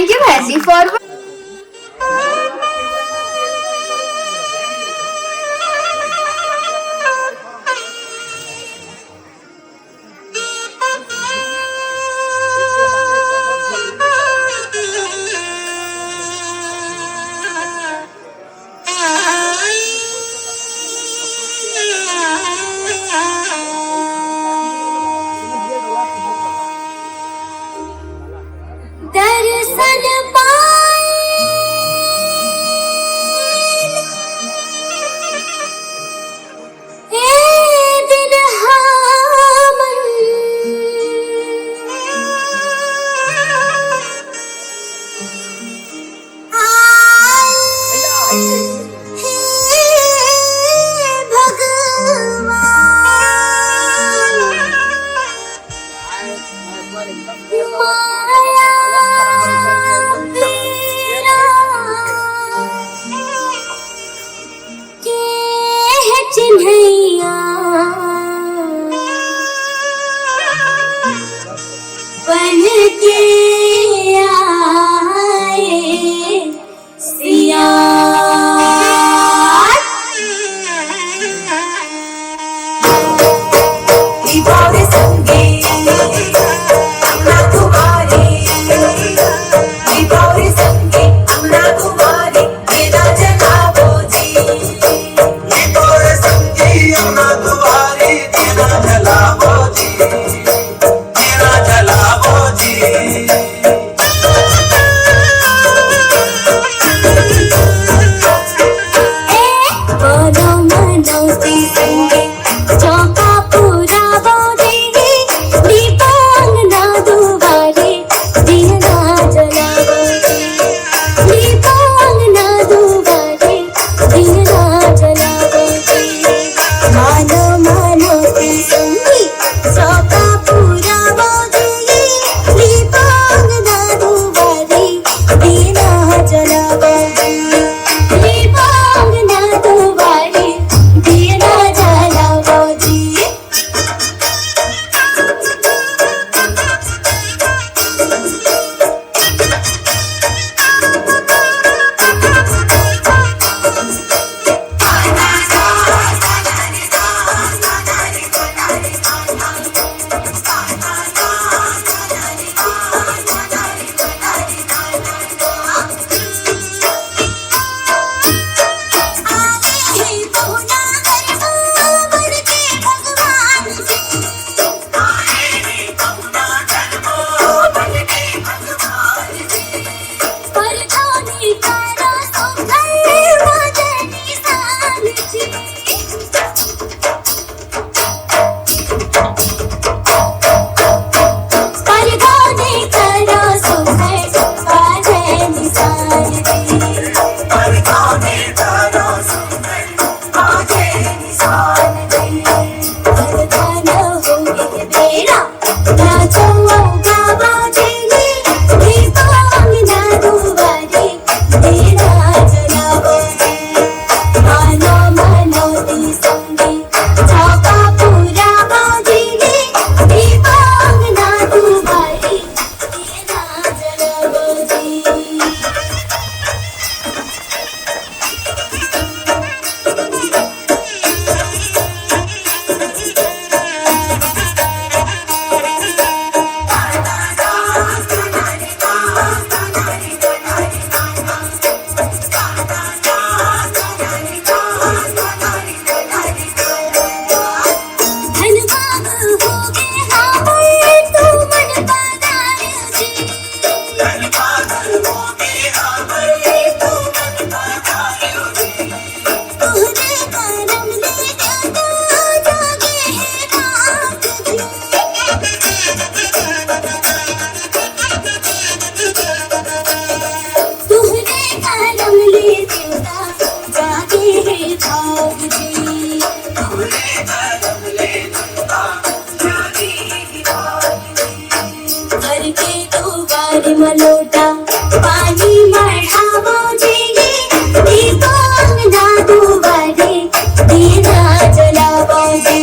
Speaker 11: Thank you, Bhaiji, for
Speaker 5: दर्शन पाए ए दिन हामन चिन्हैया बन के आए सिया दीवारे संगे हमरा तुम्हारे दीवारे संगे हमरा तुम्हारे तेरा जगावो जी मलोटा पानी मढ़ावो जेगे दीपो अंगना दुआरे दीना जलावो जे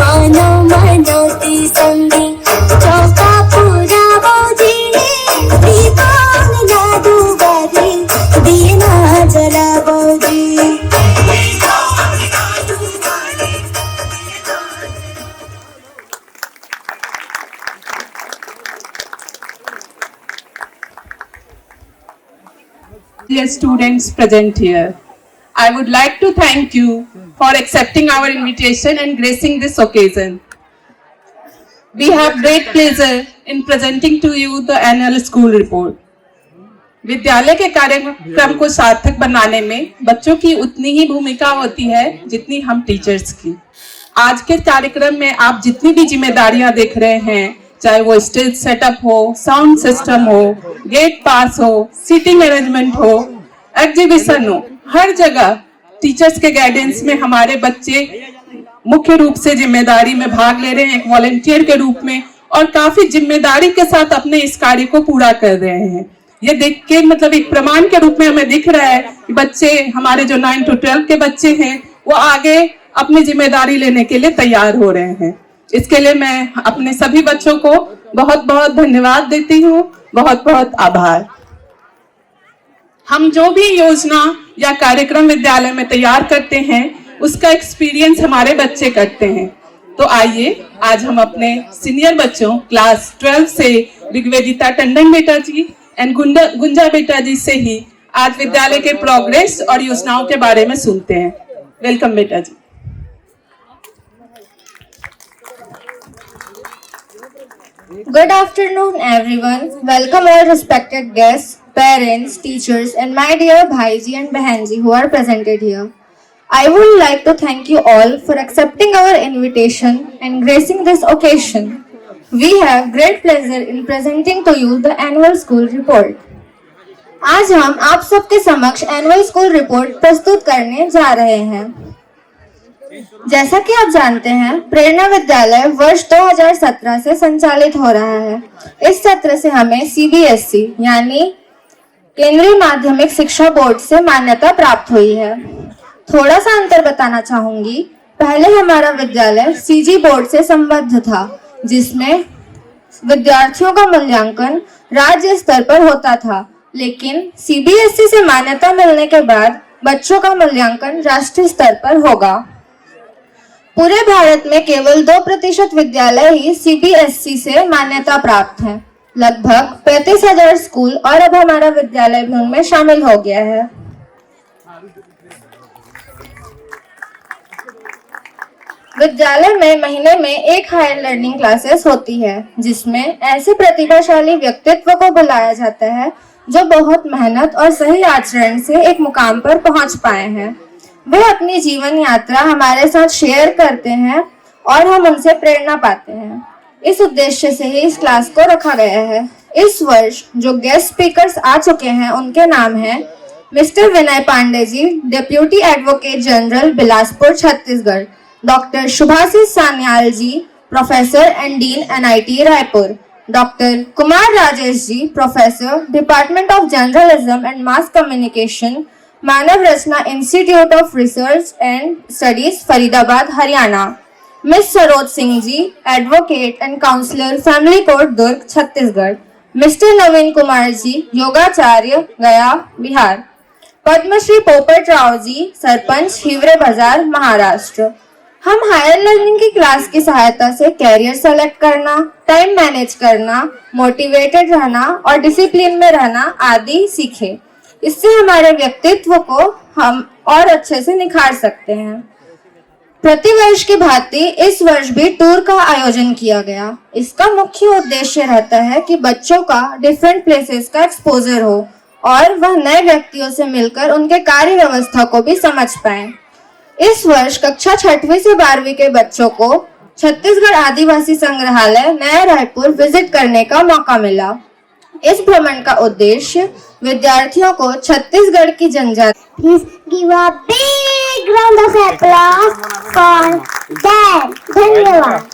Speaker 5: मानो मनोती संगे चौका पुरावो जेगे दीपो
Speaker 13: Dear students present here, I would like to thank you for accepting our invitation and gracing this occasion. We have great pleasure in presenting to you the annual school report. विद्यालय के कार्यक्रम को सार्थक बनाने में बच्चों की उतनी ही भूमिका होती है जितनी हम टीचर्स की। आज के कार्यक्रम में आप जितनी भी जिम्मेदारियां देख रहे हैं, चाहे वो स्टेज सेटअप हो, साउंड सिस्टम हो, गेट पास हो, सीटिंग अरेंजमेंट हो, एग्जीबिशन हो, हर जगह टीचर्स के गाइडेंस में हमारे बच्चे मुख्य रूप से जिम्मेदारी में भाग ले रहे हैं, एक वॉलंटियर के रूप में, और काफी जिम्मेदारी के साथ अपने इस कार्य को पूरा कर रहे हैं। ये देख के मतलब एक प्रमाण के रूप में हमें दिख रहा है कि बच्चे हमारे जो 9 to 12 के बच्चे हैं वो आगे अपनी जिम्मेदारी लेने के लिए तैयार हो रहे हैं। इसके लिए मैं अपने सभी बच्चों को बहुत बहुत धन्यवाद देती हूँ, बहुत बहुत आभार। हम जो भी योजना या कार्यक्रम विद्यालय में तैयार करते हैं उसका एक्सपीरियंस हमारे बच्चे करते हैं। तो आइए आज हम अपने सीनियर बच्चों क्लास 12 से ऋग्वेदिता टंडन बेटा जी एंड गुंजा बेटा जी से ही आज विद्यालय के प्रोग्रेस और योजनाओं के बारे में सुनते हैं। वेलकम बेटा जी।
Speaker 14: Good afternoon everyone. Welcome all respected guests, parents, teachers and my dear Bhaiji and Bahanji who are presented here. I would like to thank you all for accepting our invitation and gracing this occasion. We have great pleasure in presenting to you the annual school report. आज हम आप सबके समक्ष annual school report प्रस्तुत करने जा रहे हैं। जैसा कि आप जानते हैं, प्रेरणा विद्यालय वर्ष 2017 से संचालित हो रहा है। इस सत्र से हमें CBSE यानी केंद्रीय माध्यमिक शिक्षा बोर्ड से मान्यता प्राप्त हुई है। थोड़ा सा अंतर बताना चाहूंगी। पहले हमारा विद्यालय CG बोर्ड से संबद्ध था, जिसमें विद्यार्थियों का मूल्यांकन राज्य स्तर पर होता था, लेकिन CBSE से मान्यता मिलने के बाद बच्चों का मूल्यांकन राष्ट्रीय स्तर पर होगा। पूरे भारत में केवल 2% विद्यालय ही CBSE से मान्यता प्राप्त हैं। लगभग 35,000 स्कूल और अब हमारा विद्यालय भी उनमें शामिल हो गया है। विद्यालय में महीने में एक हायर लर्निंग क्लासेस होती है, जिसमें ऐसे प्रतिभाशाली व्यक्तित्व को बुलाया जाता है जो बहुत मेहनत और सही आचरण से एक मुकाम पर पहुंच पाए हैं। वे अपनी जीवन यात्रा हमारे साथ शेयर करते हैं और हम उनसे प्रेरणा पाते हैं। इस उद्देश्य से ही इस क्लास को रखा गया है। इस वर्ष जो गेस्ट स्पीकर्स आ चुके हैं उनके नाम हैं mister Vinay Pandey ji, deputy advocate general Bilaspur Chhattisgarh, doctor Shubhashish Sanyal ji, professor and dean NIT Raipur, doctor Kumar Rajesh ji, professor department of journalism and mass communication, Manav Rachna institute of research and studies Faridabad Haryana, miss Saroj Singh ji, advocate and counsellor family court Durg Chhattisgarh, mister Naveen Kumar ji, योगाचार्य गया बिहार, पद्मश्री पोपट राव जी, सरपंच हिवरे बाजार महाराष्ट्र। हम higher learning की class की सहायता से career select करना, time manage करना, मोटिवेटेड रहना और डिसिप्लिन में रहना आदि सीखे। इससे हमारे व्यक्तित्व को हम और अच्छे से निखार सकते हैं। प्रतिवर्ष की भांति इस वर्ष भी टूर का आयोजन किया गया। इसका मुख्य उद्देश्य रहता है कि बच्चों का डिफरेंट प्लेसेस का एक्सपोजर हो और वह नए व्यक्तियों से मिलकर उनके कार्य व्यवस्था को भी समझ पाएं। इस वर्ष कक्षा 6वीं से 12वीं के बच्चों को छत्तीसगढ़ आदिवासी संग्रहालय नया रायपुर विजिट करने का मौका मिला। इस भ्रमण का उद्देश्य विद्यार्थियों को छत्तीसगढ़ की जनजाति
Speaker 11: Please give a big round of applause for Dan. धन्यवाद।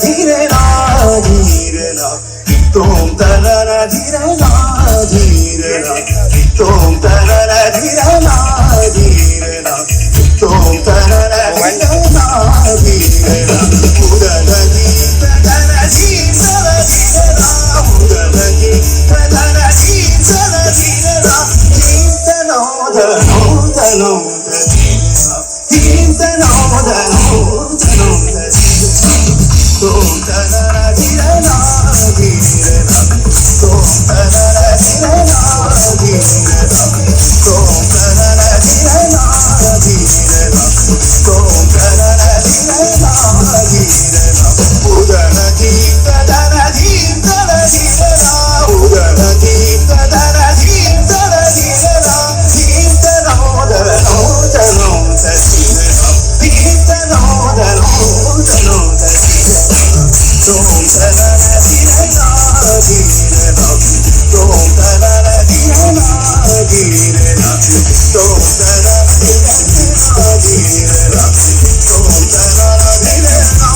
Speaker 10: धीरे ना धीरे ना तुम तरना धीरे ना धीरे ना तुम तरना धीरे ना धीरे ना तुम तरना धीरे ना धीरे ना उदल गीत धन गीत धीरे ना उदल गीत धन गीत धीरे ना गीत नो धनो धनो धीरे ना गीत नो धनो धनो तुम तरना धीरे ना धीरे ना तुम तरना धीरे ना धीरे ना तुम तरना धीरे ना धीरे ना तुम तरना धीरे ना धीरे ना उदन गीत धन गीत धीरे ना उदन गीत धन गीत धीरे ना गीत नो धनो धनो धीरे ना गीत नो धनो धनो धीरे ना तुम तरना धीरे ना धीरे ना तुम तरना धीरे ना धीरे ना तुम तरना धीरे ना धीरे ना तुम तरना धीरे ना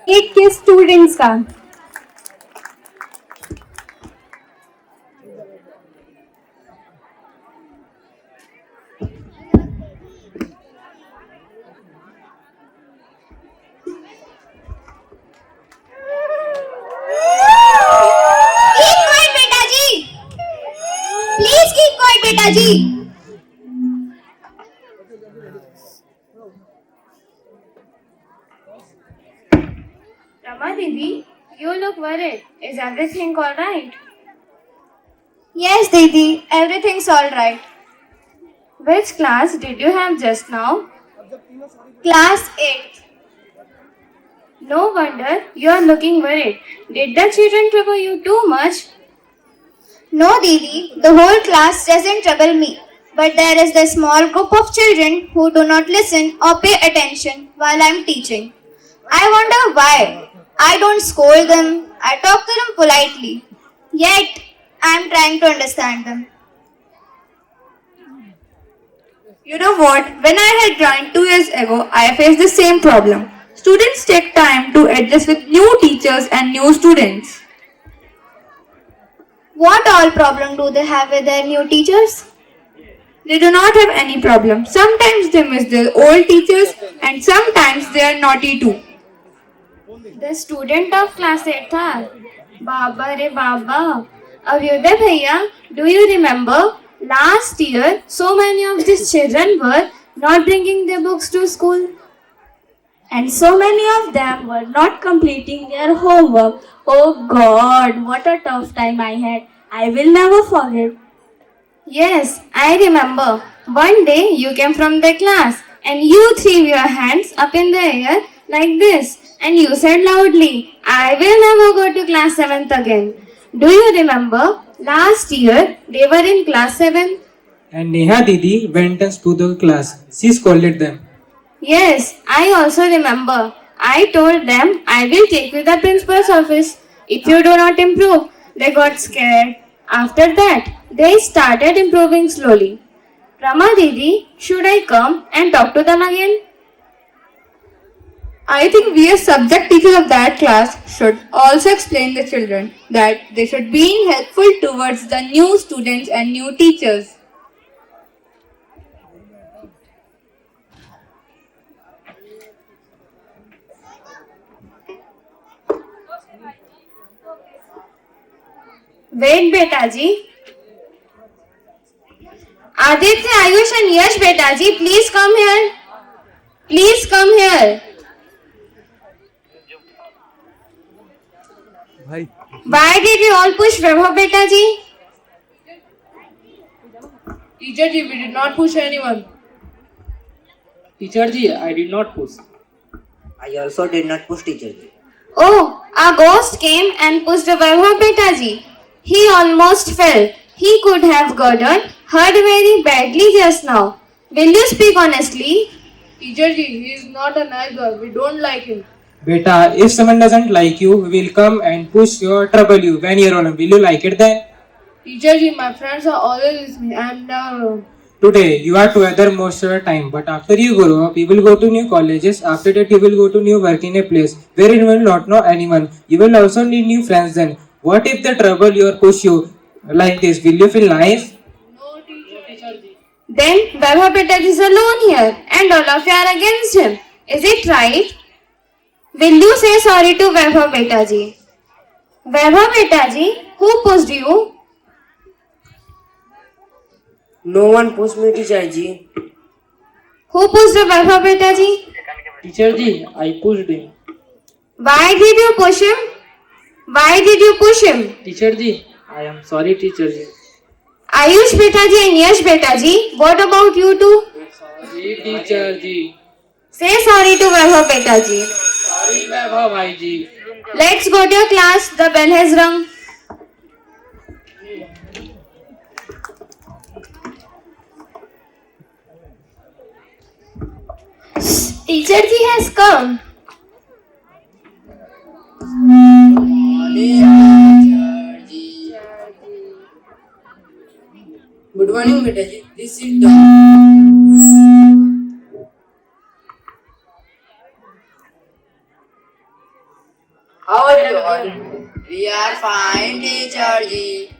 Speaker 14: एट के स्टूडेंट्स का
Speaker 2: बेटा जी।
Speaker 14: Rama Didi, you look worried. Is everything all right?
Speaker 2: Yes, Didi, everything's all right.
Speaker 14: Which class did you have just now?
Speaker 2: Class 8.
Speaker 14: No wonder you are looking worried. Did the children trouble you too much?
Speaker 2: No, Didi, the whole class doesn't trouble me. But there is the small group of children who do not listen or pay attention while I'm teaching. I wonder why. I don't scold them, I talk to them politely. Yet, I'm trying to understand them.
Speaker 4: You know what? When I had joined 2 years ago, I faced the same problem. Students take time to adjust with new teachers and new students.
Speaker 2: What all problem do they have with their new teachers?
Speaker 4: They do not have any problem. Sometimes they miss their old teachers and sometimes they are naughty too.
Speaker 14: The student of class 8 था. Baba re Baba. Avyuday bhaiya, do you remember? Last year, so many of these children were not bringing their books to school.
Speaker 1: And so many of them were not completing their homework. Oh God, what a tough time I had. I will never forget.
Speaker 14: Yes, I remember. One day you came from the class and you threw your hands up in the air like this and you said loudly, I will never go to class 7th again. Do you remember? Last year they were in class 7th.
Speaker 9: And Neha Didi went to the class. She scolded them.
Speaker 14: Yes, I also remember. I told them I will take you to the principal's office. If you do not improve, they got scared. After that, they started improving slowly. Rama Didi, should I come and talk to them again?
Speaker 4: I think we as subject teachers of that class should also explain the children that they should be helpful towards the new students and new teachers.
Speaker 14: Wait, beta ji. Aditya, Ayush and Yash, beta ji, please come here. Please come here.
Speaker 9: Bhai.
Speaker 14: Why did you all push Vaibhav, beta ji?
Speaker 4: Teacher ji, we did not push anyone.
Speaker 9: Teacher ji, I did not push.
Speaker 15: I also did not push teacher ji.
Speaker 14: Oh, a ghost came and pushed Vaibhav, beta ji. He almost fell. He could have gotten hurt very badly just now. Will you speak honestly?
Speaker 4: Teacher ji, he is not a nice guy. We don't like him.
Speaker 9: Beta, if someone doesn't like you, we will come and push you or trouble you when you're alone. Will you like it then?
Speaker 4: Teacher ji, my friends are always with me. I am never alone.
Speaker 9: Today, you are together most of the time, but after you grow up, you will go to new colleges. After that, you will go to new work in a place where you will not know anyone. You will also need new friends then. What if the trouble you or push you like this? Will you feel nice?
Speaker 4: No, teacher ji.
Speaker 14: Then Vaibhav beta is alone here and all of you are against him. Is it right? Will you say sorry to Vaibhav beta ji? Vaibhav beta ji, who pushed you?
Speaker 15: No one pushed me, teacher ji.
Speaker 14: Who pushed Vaibhav beta ji?
Speaker 9: Teacher ji, I pushed him.
Speaker 14: Why did you push him? Why did you push him?
Speaker 9: Teacher ji, I am sorry, teacher ji.
Speaker 14: Ayush beta ji and Yash beta ji, what about you two?
Speaker 9: Sorry, teacher ji.
Speaker 14: Say sorry to Vaibhav beta ji.
Speaker 9: Sorry, Vaibhav bhai ji.
Speaker 14: Let's go to your class. The bell has rung. Teacher ji has come.
Speaker 4: Good morning, beta ji. Please sit down. How are you all? We are fine, teacher ji.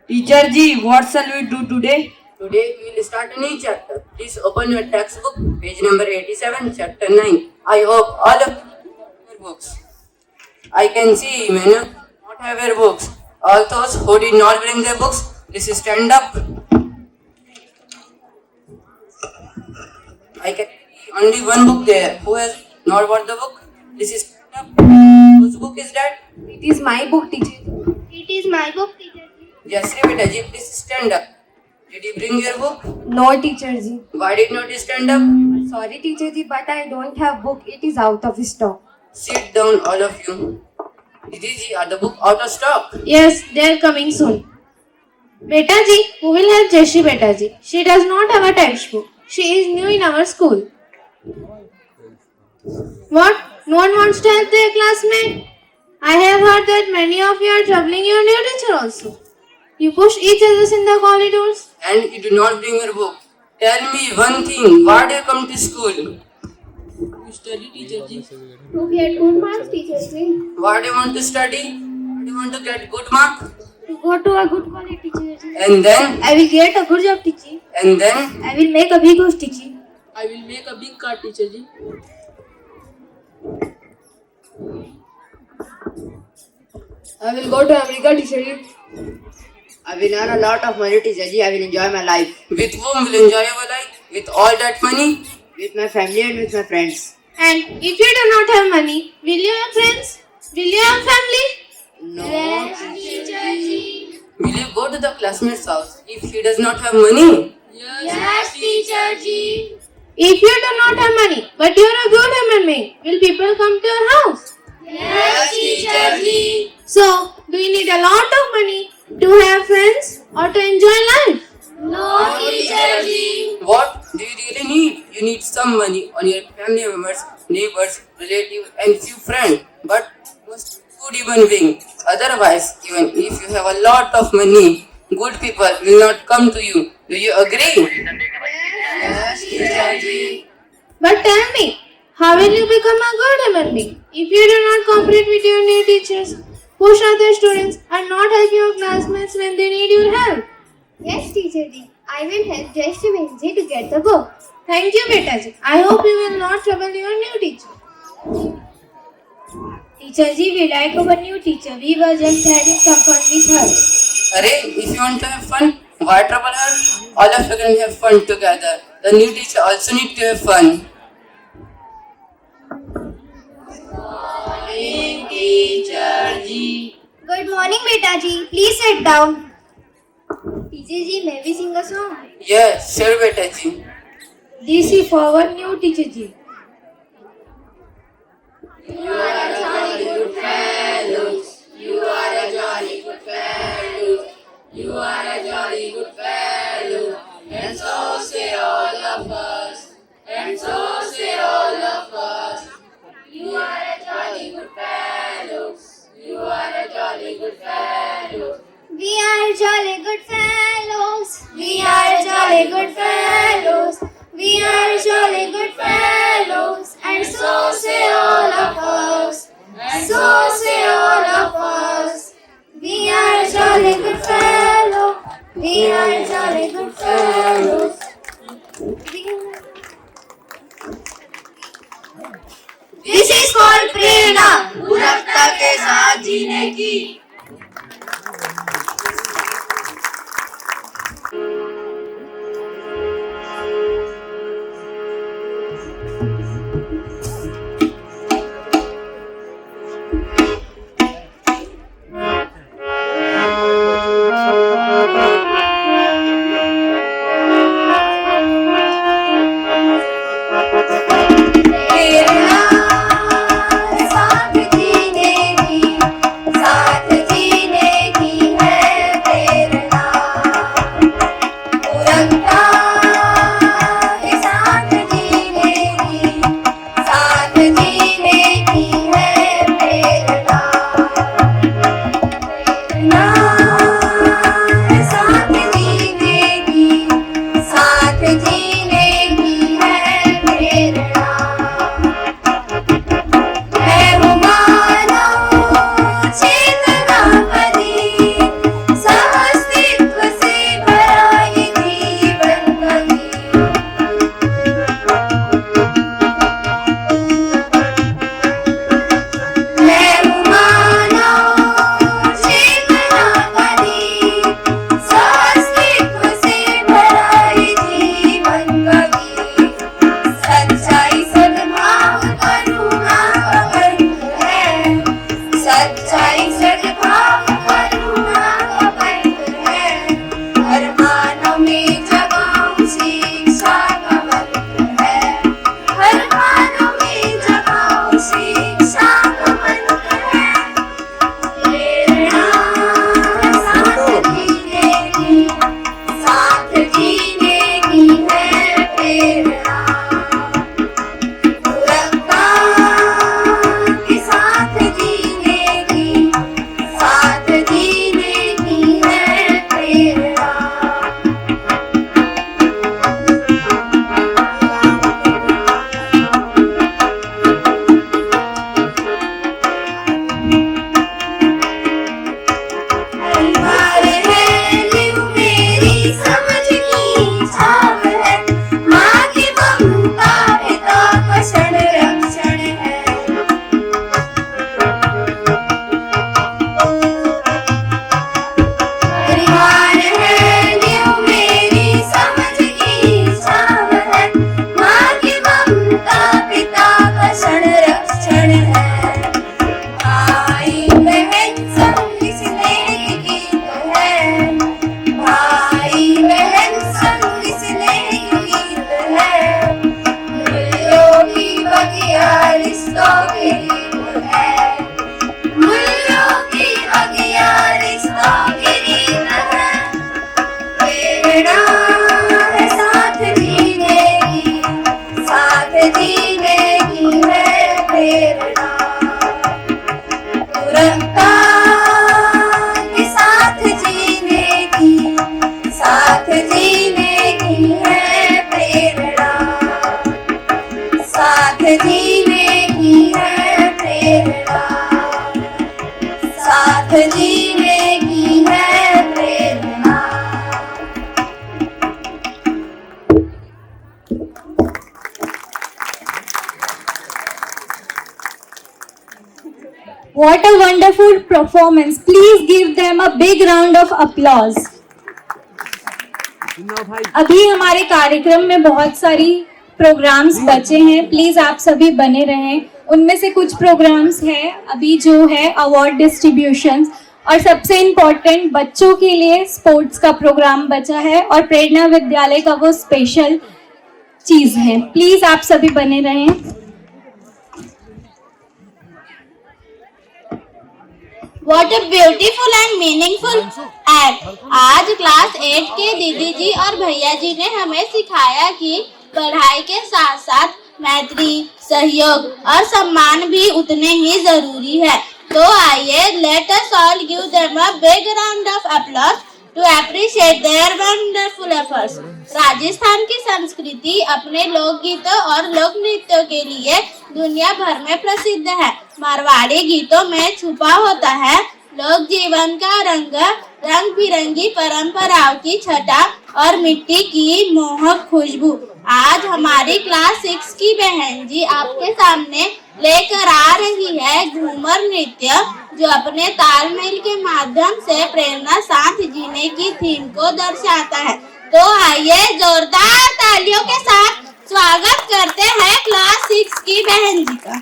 Speaker 15: Teacher ji, what shall we do today?
Speaker 4: Today we will start a new chapter. Please open your textbook, page number 87, chapter 9. I hope all of you have your books. I can see many not have their books. All those who did not bring their books,
Speaker 15: This is stand up. I can see only one book there. Who has not bought the book? This is stand up. Whose book is that?
Speaker 14: It is my book, teacher.
Speaker 11: It is my book, teacher.
Speaker 15: Jasri beta ji, please stand up. Did you bring your book?
Speaker 14: No, teacher ji.
Speaker 15: Why did not you stand up?
Speaker 14: Sorry, teacher ji, but I don't have book. It is out of stock.
Speaker 15: Sit down, all of you. Didi ji, are the book out of stock?
Speaker 8: Yes, they are coming soon. Beta ji, who will help Jeshri Beta ji? She does not have a textbook. She is new in our school. What? No one wants to help their classmate? I have heard that many of you are troubling your new teacher also. You push each other in the corridors.
Speaker 15: And you do not bring your book. Tell me one thing. Why do you come to school? To study, teacher ji.
Speaker 11: To get good marks, teacher ji.
Speaker 15: Why do you want to study? Why do you want to get good mark?
Speaker 11: To go to a good college, teacher ji.
Speaker 15: And then?
Speaker 11: I will get a good job, teacher.
Speaker 15: And then?
Speaker 11: I will make a big house, teacher.
Speaker 15: I will make a big car, teacher ji.
Speaker 14: I will go to America, teacher ji.
Speaker 15: I will earn a lot of money, teacher ji. I will enjoy my life. With whom will enjoy your life? With all that money? With my family and with my friends.
Speaker 8: And if you do not have money, will you have friends? Will you have family?
Speaker 15: No.
Speaker 11: Yes, teacher ji.
Speaker 15: Will you go to the classmate's house if he does not have money?
Speaker 11: Yes, teacher ji.
Speaker 8: If you do not have money, but you are a good human being, will people come to your house?
Speaker 11: Yes, teacher ji.
Speaker 8: So, do you need a lot of money to have friends or to enjoy life?
Speaker 11: No, teacher ji.
Speaker 15: What do you really need? You need some money on your family members, neighbors, relatives, and few friends. But you must be a good human being. Otherwise, even if you have a lot of money, good people will not come to you. Do you agree? Yes, teacher ji.
Speaker 8: But tell me, how will you become a good human being if you do not cooperate with your new teachers, push other students, and not help your classmates when they need your help?
Speaker 11: Yes, teacher ji. I will help Jeshri Benji to get the book.
Speaker 8: Thank you, Beta ji. I hope you will not trouble your new teacher.
Speaker 11: Teacher ji, we like our new teacher. We were just having some fun with her.
Speaker 15: Array, if you want to have fun, why trouble her? All of you can have fun together. The new teacher also need to have fun.
Speaker 11: Good morning, Beta ji. Please sit down. Teacher ji, may we sing a song?
Speaker 15: Yes, sure, beta ji.
Speaker 8: This is for our new teacher ji.
Speaker 11: We are jolly good fellows. We are jolly good fellows. We are jolly good fellows. And so say all of us. So say all of us. We are jolly good fellows. We are jolly good fellows. This is called प्रेरणा.
Speaker 15: पूरकता के साथ जीने की.
Speaker 11: साथ जीने की, साथ रिश्तों की रीत है, मूल्यों की अज्ञा रिश्तों की रीत है, प्रेरणा है साथ जीने की, साथ जीने की है प्रेरणा, तुरंता के साथ जीने की, साथ जीने की है प्रेरणा, साथ जीने की है प्रेरणा, साथ जीने की है प्रेरणा।
Speaker 16: What a wonderful performance. Please give them a big round of applause. अभी हमारे कार्यक्रम में बहुत सारी प्रोग्राम्स बचे हैं, प्लीज आप सभी बने रहें। उनमें से कुछ प्रोग्राम्स हैं अभी जो है अवार्ड डिस्ट्रीब्यूशंस, और सबसे इम्पोर्टेंट बच्चों के लिए स्पोर्ट्स का प्रोग्राम बचा है और प्रेरणा विद्यालय का वो स्पेशल चीज है। प्लीज आप सभी बने रहें।
Speaker 11: What a beautiful and meaningful act! आज क्लास 8 के दीदी जी और भैया जी ने हमें सिखाया कि पढ़ाई के साथ साथ मैत्री, सहयोग और सम्मान भी उतने ही जरूरी है। तो आइए let us all give them a big round of applause to appreciate their wonderful efforts. Rajasthan की संस्कृति अपने लोकगीतों और लोक नृत्यों के लिए दुनिया भर में प्रसिद्ध है। मारवाड़ी गीतों में छुपा होता है लोक जीवन का रंग, रंग बिरंगी परंपराओं की छटा और मिट्टी की मोहक खुशबू। आज हमारी क्लास 6 की बहन जी आपके सामने लेकर आ रही है घूमर नृत्य, जो अपने तालमेल के माध्यम से प्रेरणा साथ जीने की थीम को दर्शाता है। तो आइए जोरदार तालियों के साथ स्वागत करते हैं क्लास 6 की बहन जी का।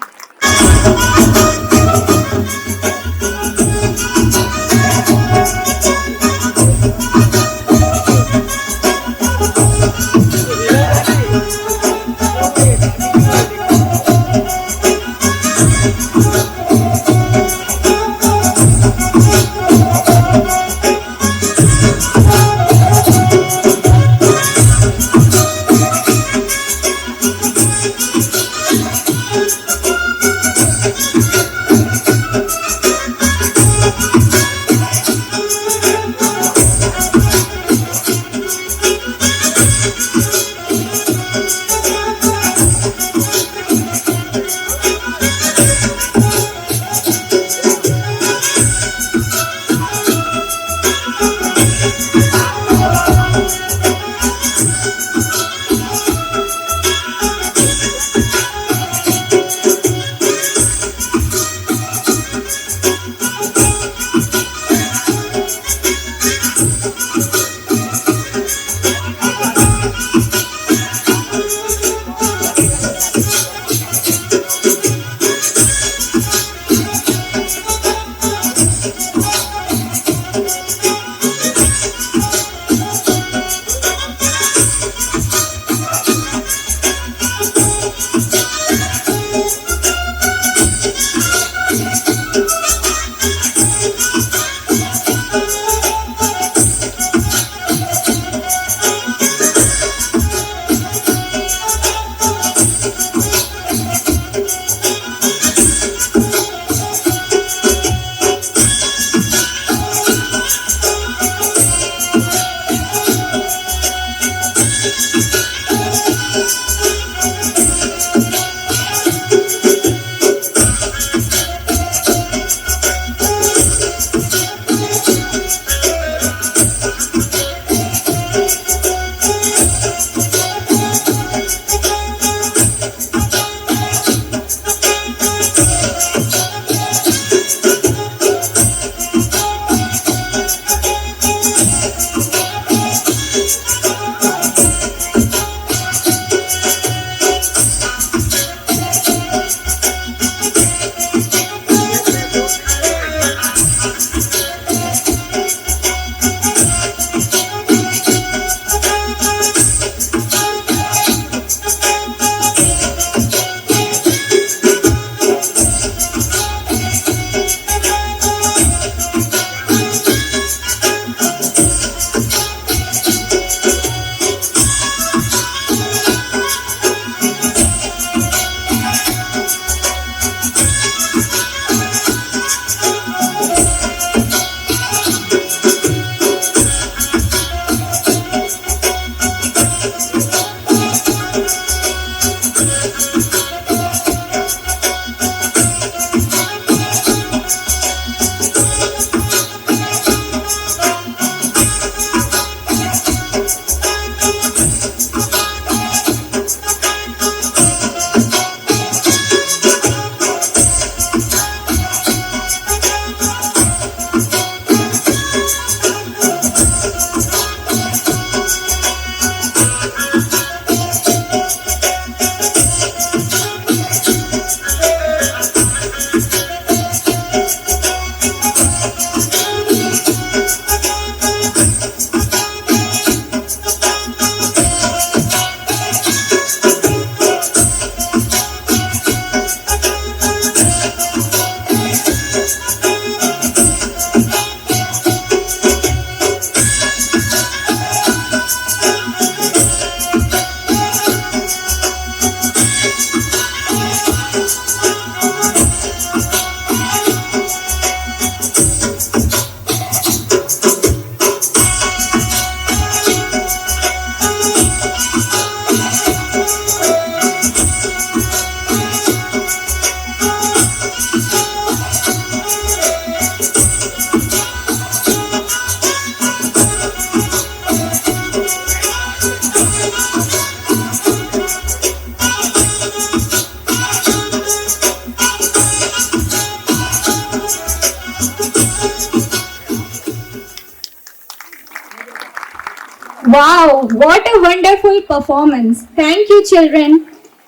Speaker 16: Wow, what a wonderful performance. Thank you, children.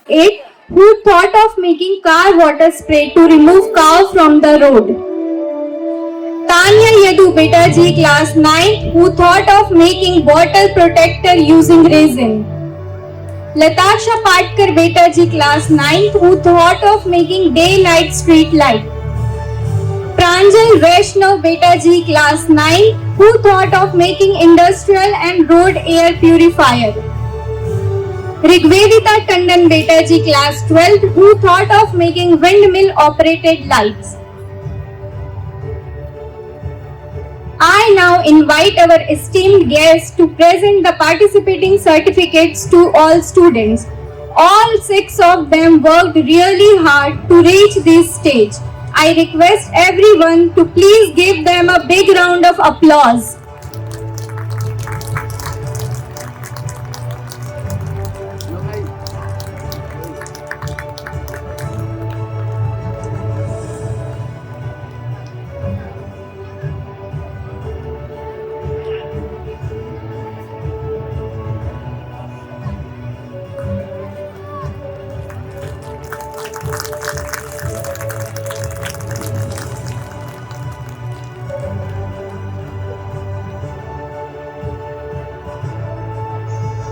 Speaker 16: 8. Who thought of making car water spray to remove cow from the road? Tanya Yadu Betaji, class 9, who thought of making bottle protector using resin. Lataksha Patkar Betaji, class 9, who thought of making daylight street light. Pranjal Vaishnav Betaji, class 9, who thought of making industrial and road air purifier. Rigvedita Tandon Betaji, class 12, who thought of making windmill operated lights. I now invite our esteemed guests to present the participating certificates to all students. All 6 of them worked really hard to reach this stage. I request everyone to please give them a big round of applause.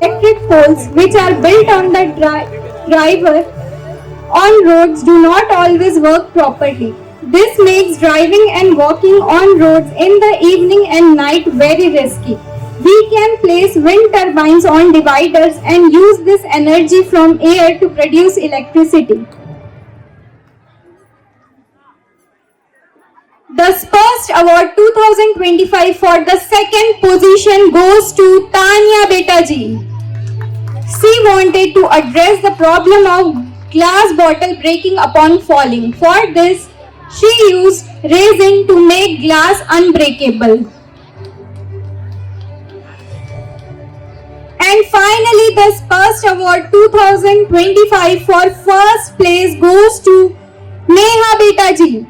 Speaker 16: Electric poles which are built on the driver on roads do not always work properly. This makes driving and walking on roads in the evening and night very risky. We can place wind turbines on dividers and use this energy from air to produce electricity. The Spurst Award 2025 for the second position goes to Tanya Betaji. She wanted to address the problem of glass bottle breaking upon falling. For this, she used resin to make glass unbreakable. And finally, the Spurst Award 2025 for first place goes to Neha Betaji.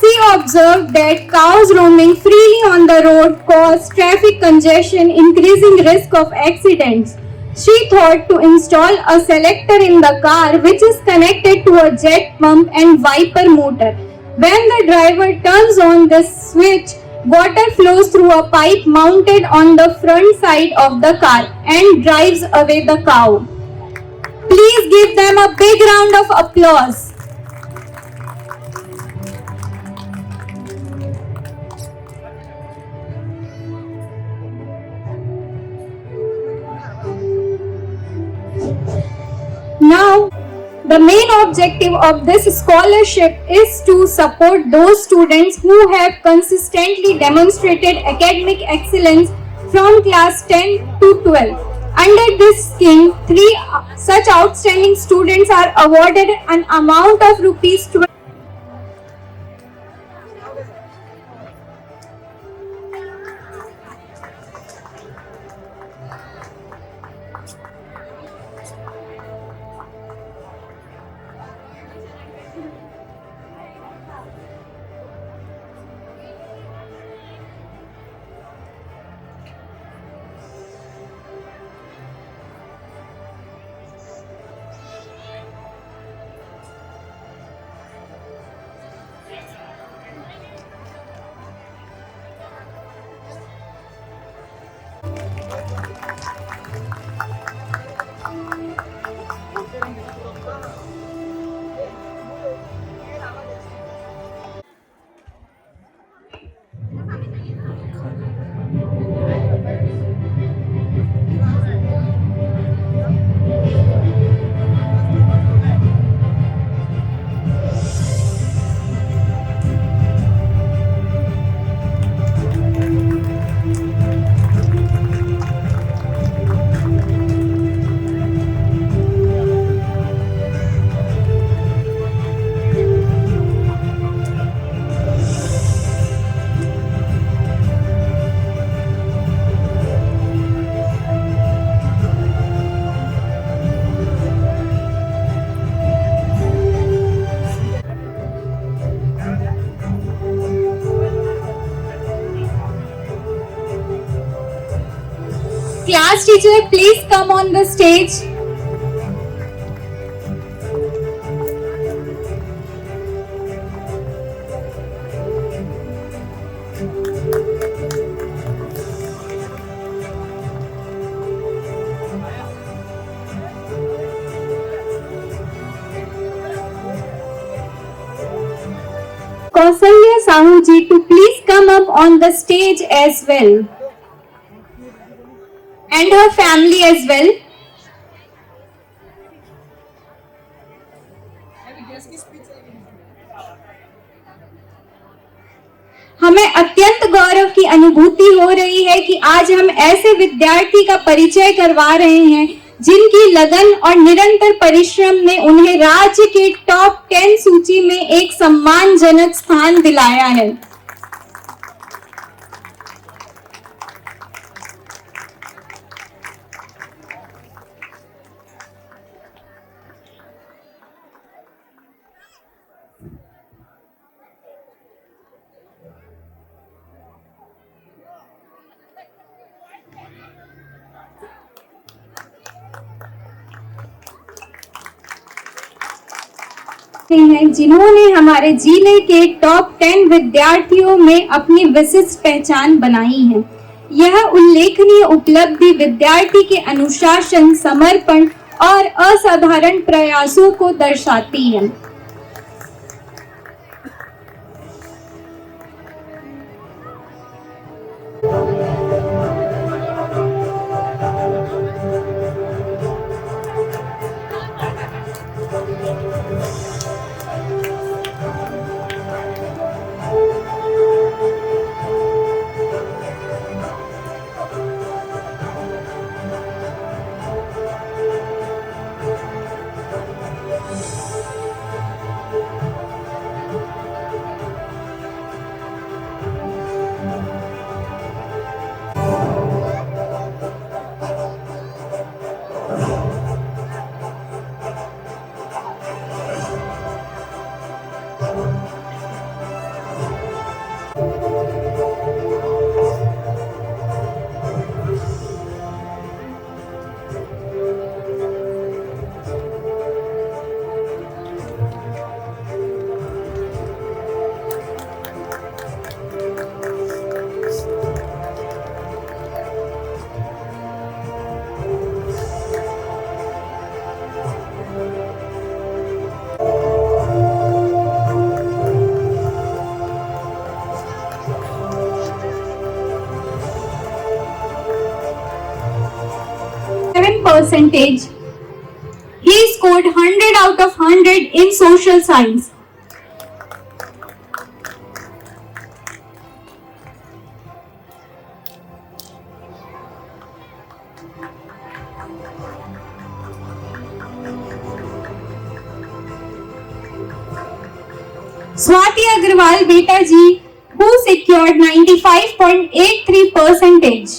Speaker 16: She observed that cows roaming freely on the road cause traffic congestion, increasing risk of accidents. She thought to install a selector in the car which is connected to a jet pump and wiper motor. When the driver turns on this switch, water flows through a pipe mounted on the front side of the car and drives away the cow. Please give them a big round of applause. Now, the main objective of this scholarship is to support those students who have consistently demonstrated academic excellence from class 10 to 12. Under this scheme, 3 such outstanding students are awarded an amount of rupees 20. teacher please come on the stage? Kausalya Sahu ji to please come up on the stage as well, and her family as well. हमें अत्यंत गौरव की अनुभूति हो रही है कि आज हम ऐसे विद्यार्थी का परिचय करवा रहे हैं जिनकी लगन और निरंतर परिश्रम ने उन्हें राज्य के टॉप 10 सूची में एक सम्मानजनक स्थान दिलाया है। हैं जिन्होंने हमारे जिले के टॉप 10 विद्यार्थियों में अपनी विशिष्ट पहचान बनाई है। यह उल्लेखनीय उपलब्धि विद्यार्थी के अनुशासन, समर्पण और असाधारण प्रयासों को दर्शाती है। Percentage. He scored 100 out of 100 in social science. Swati Agarwal beta ji, who secured 95.83 percentage.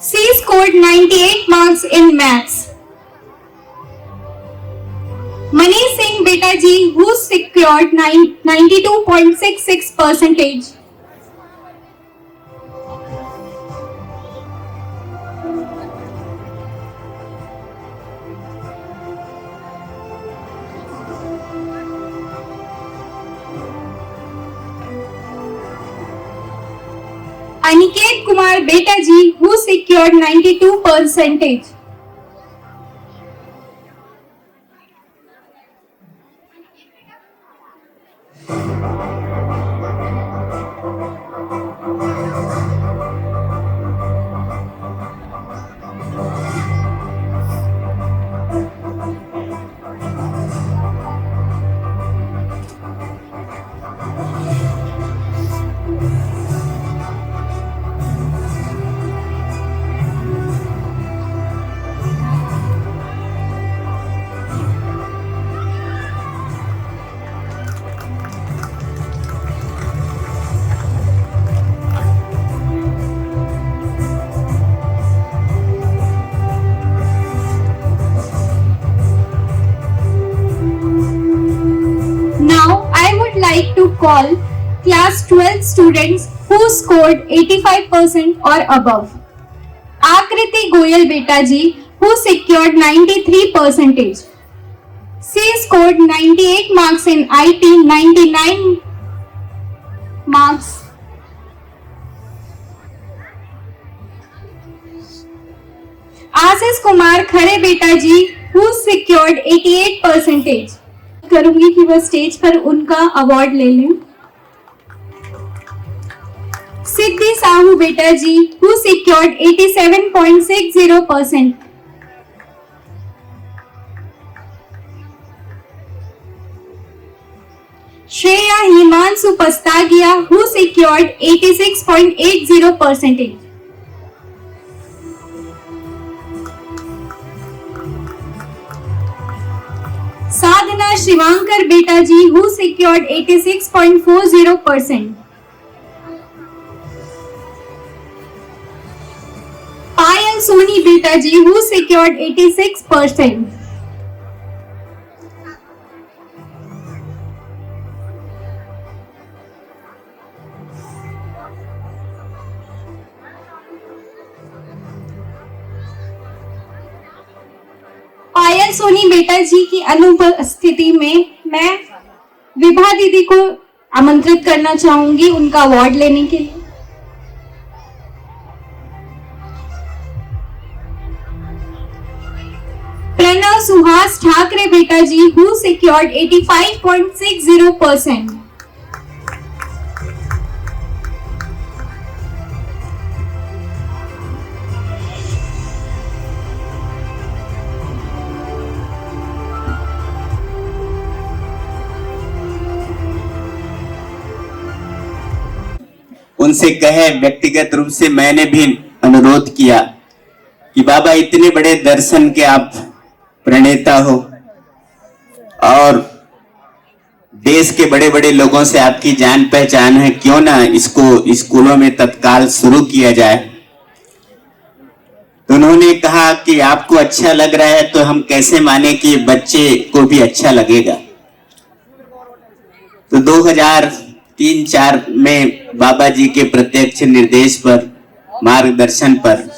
Speaker 16: She scored 98 marks in maths. Manish Singh beta ji, who secured 92.66 percentage. Aniket Kumar beta ji, who secured 92 percentage. Now I would like to call class 12 students who scored 85% or above. Akriti Goyal beta ji, who secured 93%. She scored 98 marks in IT, 99 marks. Ashish Kumar Khare बेटा जी, who secured 88%. करूंगी कि वह stage पर उनका award ले लें. सिद्धि साहू बेटा जी, who secured 87.60%. Shreya Himanshu पस्तागिया, who secured 86.80%. साधना शिवांकर बेटा जी, who secured 86.40%. पायल सोनी बेटा जी, who secured 86%. पायल सोनी बेटा जी की अनुपस्थिति में मैं विभा दीदी को आमंत्रित करना चाहूंगी उनका अवार्ड लेने के लिए. प्रणव सुहास ठाकरे बेटा जी, who secured 85.60%.
Speaker 17: उनसे कहे, व्यक्तिगत रूप से मैंने भी अनुरोध किया कि बाबा इतने बड़े दर्शन के आप प्रणेता हो और देश के बड़े बड़े लोगों से आपकी जान पहचान है, क्यों ना इसको स्कूलों में तत्काल शुरू किया जाए. तो उन्होंने कहा कि आपको अच्छा लग रहा है तो हम कैसे माने कि बच्चे को भी अच्छा लगेगा. तो 2003-04 में बाबा जी के प्रत्यक्ष निर्देश पर, मार्गदर्शन पर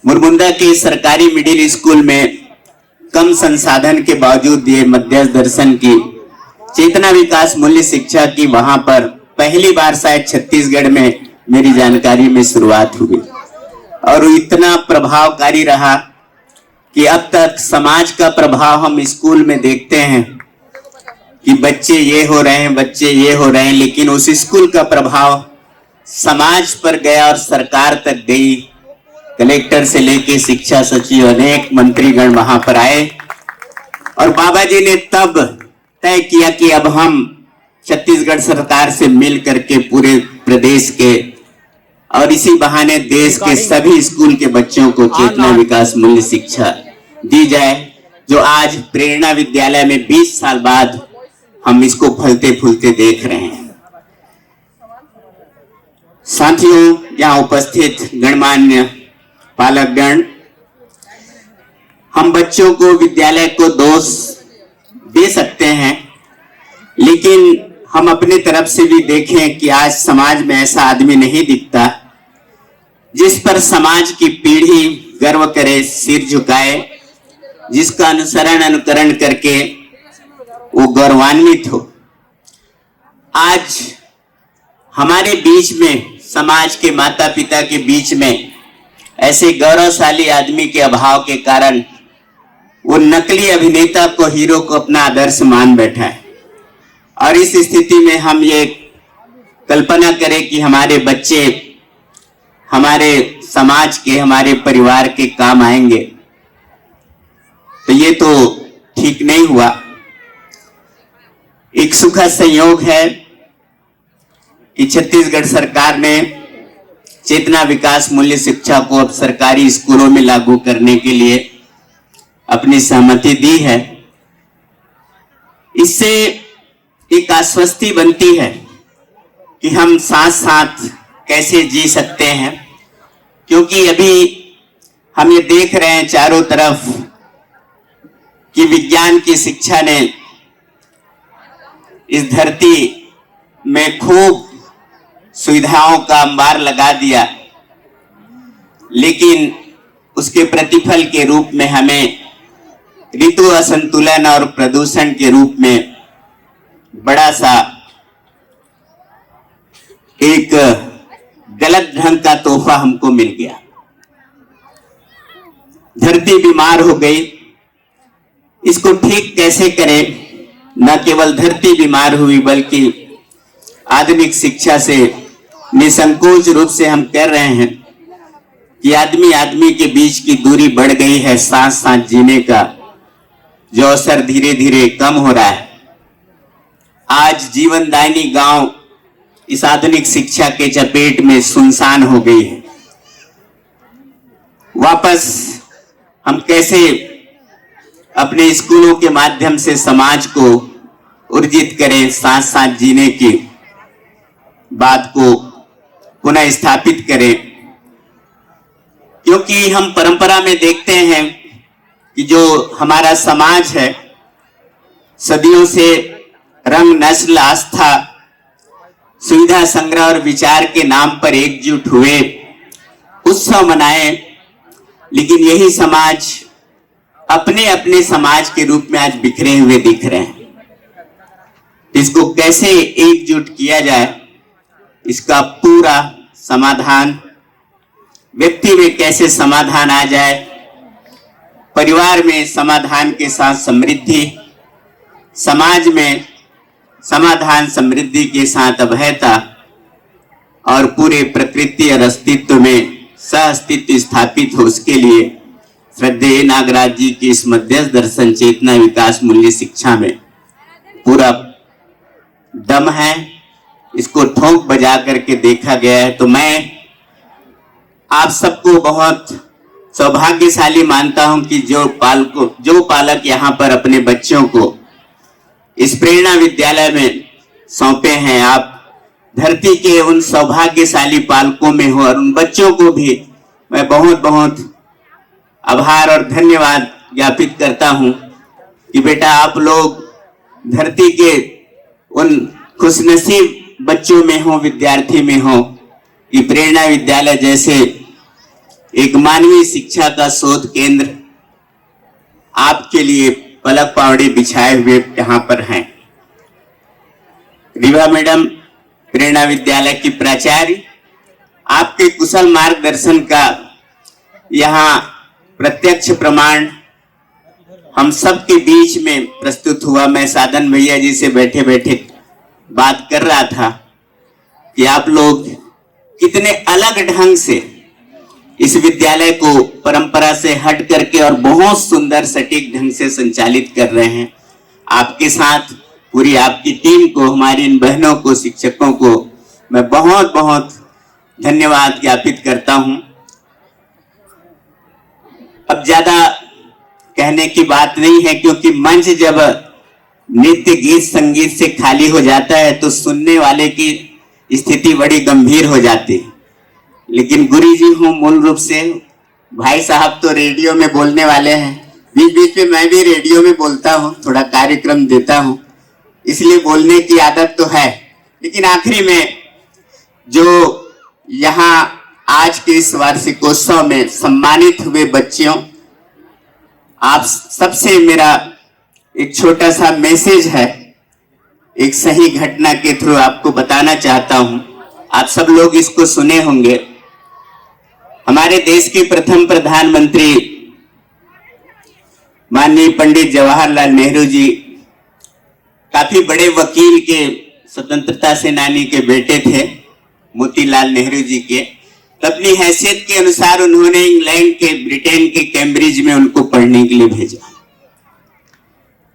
Speaker 17: मुरमुंदा के सरकारी मिडिल स्कूल में कम संसाधन के बावजूद ये मध्यस्थ दर्शन की चेतना विकास मूल्य शिक्षा की वहां पर पहली बार शायद छत्तीसगढ़ में मेरी जानकारी में शुरुआत हुई और इतना प्रभावकारी रहा कि अब तक समाज का प्रभाव हम स्कूल में देखते हैं कि बच्चे ये हो रहे हैं, बच्चे ये हो रहे हैं, लेकिन उस स्कूल का प्रभाव समाज पर गया और सरकार तक गई. कलेक्टर से लेके शिक्षा सचिव, अनेक मंत्रीगण वहां पर आए और बाबा जी ने तब तय किया कि अब हम छत्तीसगढ़ सरकार से मिल करके पूरे प्रदेश के और इसी बहाने देश के सभी स्कूल के बच्चों को चेतना विकास मूल्य शिक्षा दी जाए, जो आज प्रेरणा विद्यालय में 20 साल बाद हम इसको फलते फूलते देख रहे हैं. साथियों, यहाँ उपस्थित गणमान्य पालकगण, हम बच्चों को, विद्यालय को दोष दे सकते हैं, लेकिन हम अपने तरफ से भी देखें कि आज समाज में ऐसा आदमी नहीं दिखता जिस पर समाज की पीढ़ी गर्व करे, सिर झुकाए, जिसका अनुसरण अनुकरण करके वो गौरवान्वित हो. आज हमारे बीच में, समाज के माता पिता के बीच में ऐसे गौरवशाली आदमी के अभाव के कारण वो नकली अभिनेता को, हीरो को अपना आदर्श मान बैठा है. और इस स्थिति में हम ये कल्पना करें कि हमारे बच्चे हमारे समाज के, हमारे परिवार के काम आएंगे, तो ये तो ठीक नहीं हुआ. एक सुखद संयोग है कि छत्तीसगढ़ सरकार ने चेतना विकास मूल्य शिक्षा को अब सरकारी स्कूलों में लागू करने के लिए अपनी सहमति दी है. इससे एक आश्वस्ति बनती है कि हम साथ साथ कैसे जी सकते हैं, क्योंकि अभी हम ये देख रहे हैं चारों तरफ कि विज्ञान की शिक्षा ने इस धरती में खूब सुविधाओं का अंबार लगा दिया, लेकिन उसके प्रतिफल के रूप में हमें ऋतु असंतुलन और प्रदूषण के रूप में बड़ा सा एक गलत ढंग का तोहफा हमको मिल गया। धरती बीमार हो गई, इसको ठीक कैसे करें? न केवल धरती बीमार हुई बल्कि आधुनिक शिक्षा से निसंकोच रूप से हम कह रहे हैं कि आदमी आदमी के बीच की दूरी बढ़ गई है। साथ साथ जीने का जो अवसर धीरे धीरे कम हो रहा है। आज जीवनदायिनी गांव इस आधुनिक शिक्षा के चपेट में सुनसान हो गई है। वापस हम कैसे अपने स्कूलों के माध्यम से समाज को ऊर्जित करें, साथ साथ जीने की बात को पुनः स्थापित करें, क्योंकि हम परंपरा में देखते हैं कि जो हमारा समाज है सदियों से रंग, नस्ल, आस्था, सुविधा संग्रह और विचार के नाम पर एकजुट हुए, उत्सव मनाए, लेकिन यही समाज अपने अपने समाज के रूप में आज बिखरे हुए दिख रहे हैं। इसको कैसे एकजुट किया जाए, इसका पूरा समाधान, व्यक्ति में कैसे समाधान आ जाए, परिवार में समाधान के साथ समृद्धि, समाज में समाधान समृद्धि के साथ अभयता और पूरे प्रकृति और अस्तित्व में सह अस्तित्व स्थापित हो, उसके लिए श्रद्धेय नागराज जी की इस मध्यस्थ दर्शन चेतना विकास मूल्य शिक्षा में पूरा दम है। इसको ठोंक बजा करके देखा गया है। तो मैं आप सबको बहुत सौभाग्यशाली मानता हूं कि जो पालक यहाँ पर अपने बच्चों को इस प्रेरणा विद्यालय में सौंपे हैं, आप धरती के उन सौभाग्यशाली पालकों में हो। और उन बच्चों को भी मैं बहुत बहुत आभार और धन्यवाद ज्ञापित करता हूं कि बेटा आप लोग धरती के उन खुशनसीब बच्चों में हो, विद्यार्थी में हो कि प्रेरणा विद्यालय जैसे एक मानवीय शिक्षा का शोध केंद्र आपके लिए पलक पावड़ी बिछाए हुए यहाँ पर हैं। रीवा मैडम प्रेरणा विद्यालय की प्राचार्य, आपके कुशल मार्गदर्शन का यहाँ प्रत्यक्ष प्रमाण हम सब के बीच में प्रस्तुत हुआ। मैं साधन भैया जी से बैठे बैठे बात कर रहा था कि आप लोग कितने अलग ढंग से इस विद्यालय को परंपरा से हट करके और बहुत सुंदर सटीक ढंग से संचालित कर रहे हैं। आपके साथ पूरी आपकी टीम को, हमारी इन बहनों को, शिक्षकों को मैं बहुत बहुत धन्यवाद ज्ञापित करता हूं। अब ज्यादा कहने की बात नहीं है, क्योंकि मंच जब नृत्य गीत संगीत से खाली हो जाता है तो सुनने वाले की स्थिति बड़ी गंभीर हो जाती है। लेकिन गुरु जी हूँ मूल रूप से, भाई साहब तो रेडियो में बोलने वाले हैं, बीच बीच में मैं भी रेडियो में बोलता हूँ, थोड़ा कार्यक्रम देता हूँ, इसलिए बोलने की आदत तो है। लेकिन आखिरी में जो यहाँ आज के इस वार्षिकोत्सव में सम्मानित हुए बच्चियों, आप सबसे मेरा एक छोटा सा मैसेज है, एक सही घटना के थ्रू आपको बताना चाहता हूं। आप सब लोग इसको सुने होंगे। हमारे देश के प्रथम प्रधानमंत्री माननीय पंडित जवाहरलाल नेहरू जी काफी बड़े वकील के, स्वतंत्रता सेनानी के बेटे थे, मोतीलाल नेहरू जी के। अपनी हैसियत के अनुसार उन्होंने इंग्लैंड के, ब्रिटेन के कैम्ब्रिज में उनको पढ़ने के लिए भेजा।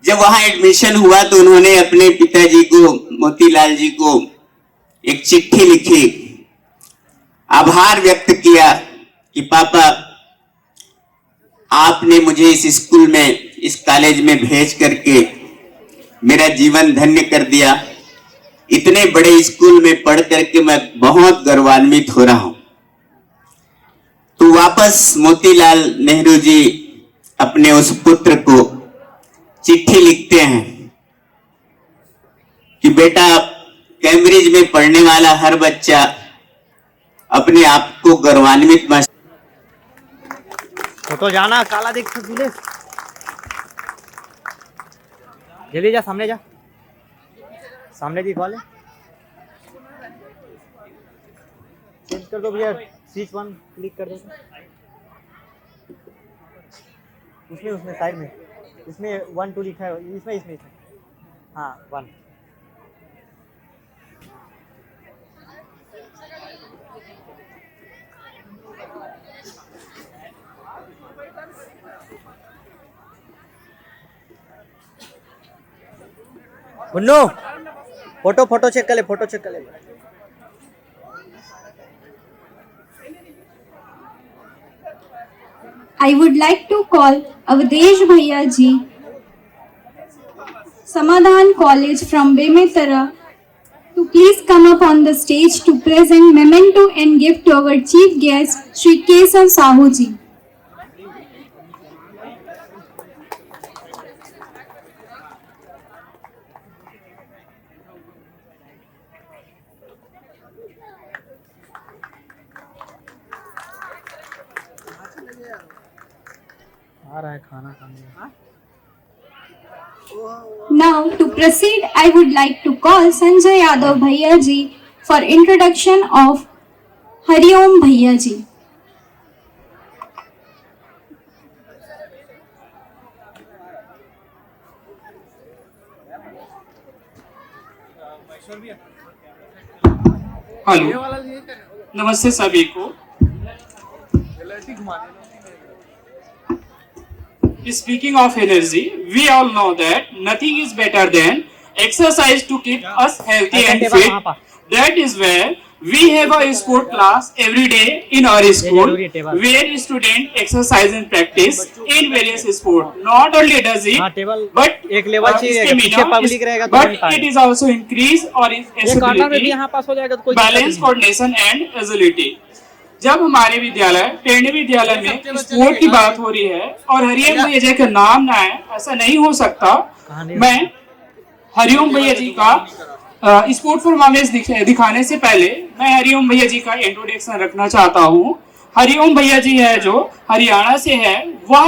Speaker 17: जब वहां एडमिशन हुआ तो उन्होंने अपने पिताजी को, मोतीलाल जी को एक चिट्ठी लिखी, आभार व्यक्त किया कि पापा आपने मुझे इस स्कूल में, इस कॉलेज में भेज करके मेरा जीवन धन्य कर दिया। इतने बड़े स्कूल में पढ़ करके मैं बहुत गौरवान्वित हो रहा हूं। तो वापस मोतीलाल नेहरू जी अपने उस पुत्र को चिट्ठी लिखते हैं कि बेटा कैम्ब्रिज में पढ़ने वाला हर बच्चा अपने आप को गौरवान्वित महसूस।
Speaker 18: तो जाना काला देख तुझे, जल्दी जा, सामने जा, सामने की कॉल है, चेंज कर दो भैया, स्विच 1 क्लिक कर दो, उसमें साइड में, इसमें 1 2 लिखा है, इसमें हाँ 1। मुन्नू फोटो चेक कर ले, फोटो चेक कर ले।
Speaker 16: I would like to call Avdesh Bhaiya ji, Samadhan College from Bemetara, to please come up on the stage to present memento and gift to our chief guest, Shri Kesav Sahu ji.
Speaker 18: आ रहा है खाना खाने।
Speaker 16: Now to proceed, I would like to call Sanjay Yadav Bhaiya ji for introduction of Hari Om Bhaiya ji.
Speaker 19: Hello, नमस्ते सभी को। Speaking of energy, we all know that nothing is better than exercise to keep us healthy and fit. That is where we have a sport class every day in our school, where students exercise and practice in various sports. Not only does it, but it is also increase or ability, balance, coordination and agility. जब हमारे विद्यालय टेढ़े विद्यालय में sport की बात हो रही है और हरिओम भैया जी का नाम ना है, ऐसा नहीं हो सकता। मैं हरिओम भैया जी का स्पोर्ट परफॉर्मेंस दिखाने से पहले मैं हरिओम भैया जी का इंट्रोडक्शन रखना चाहता हूँ। हरिओम भैया जी है जो हरियाणा से है,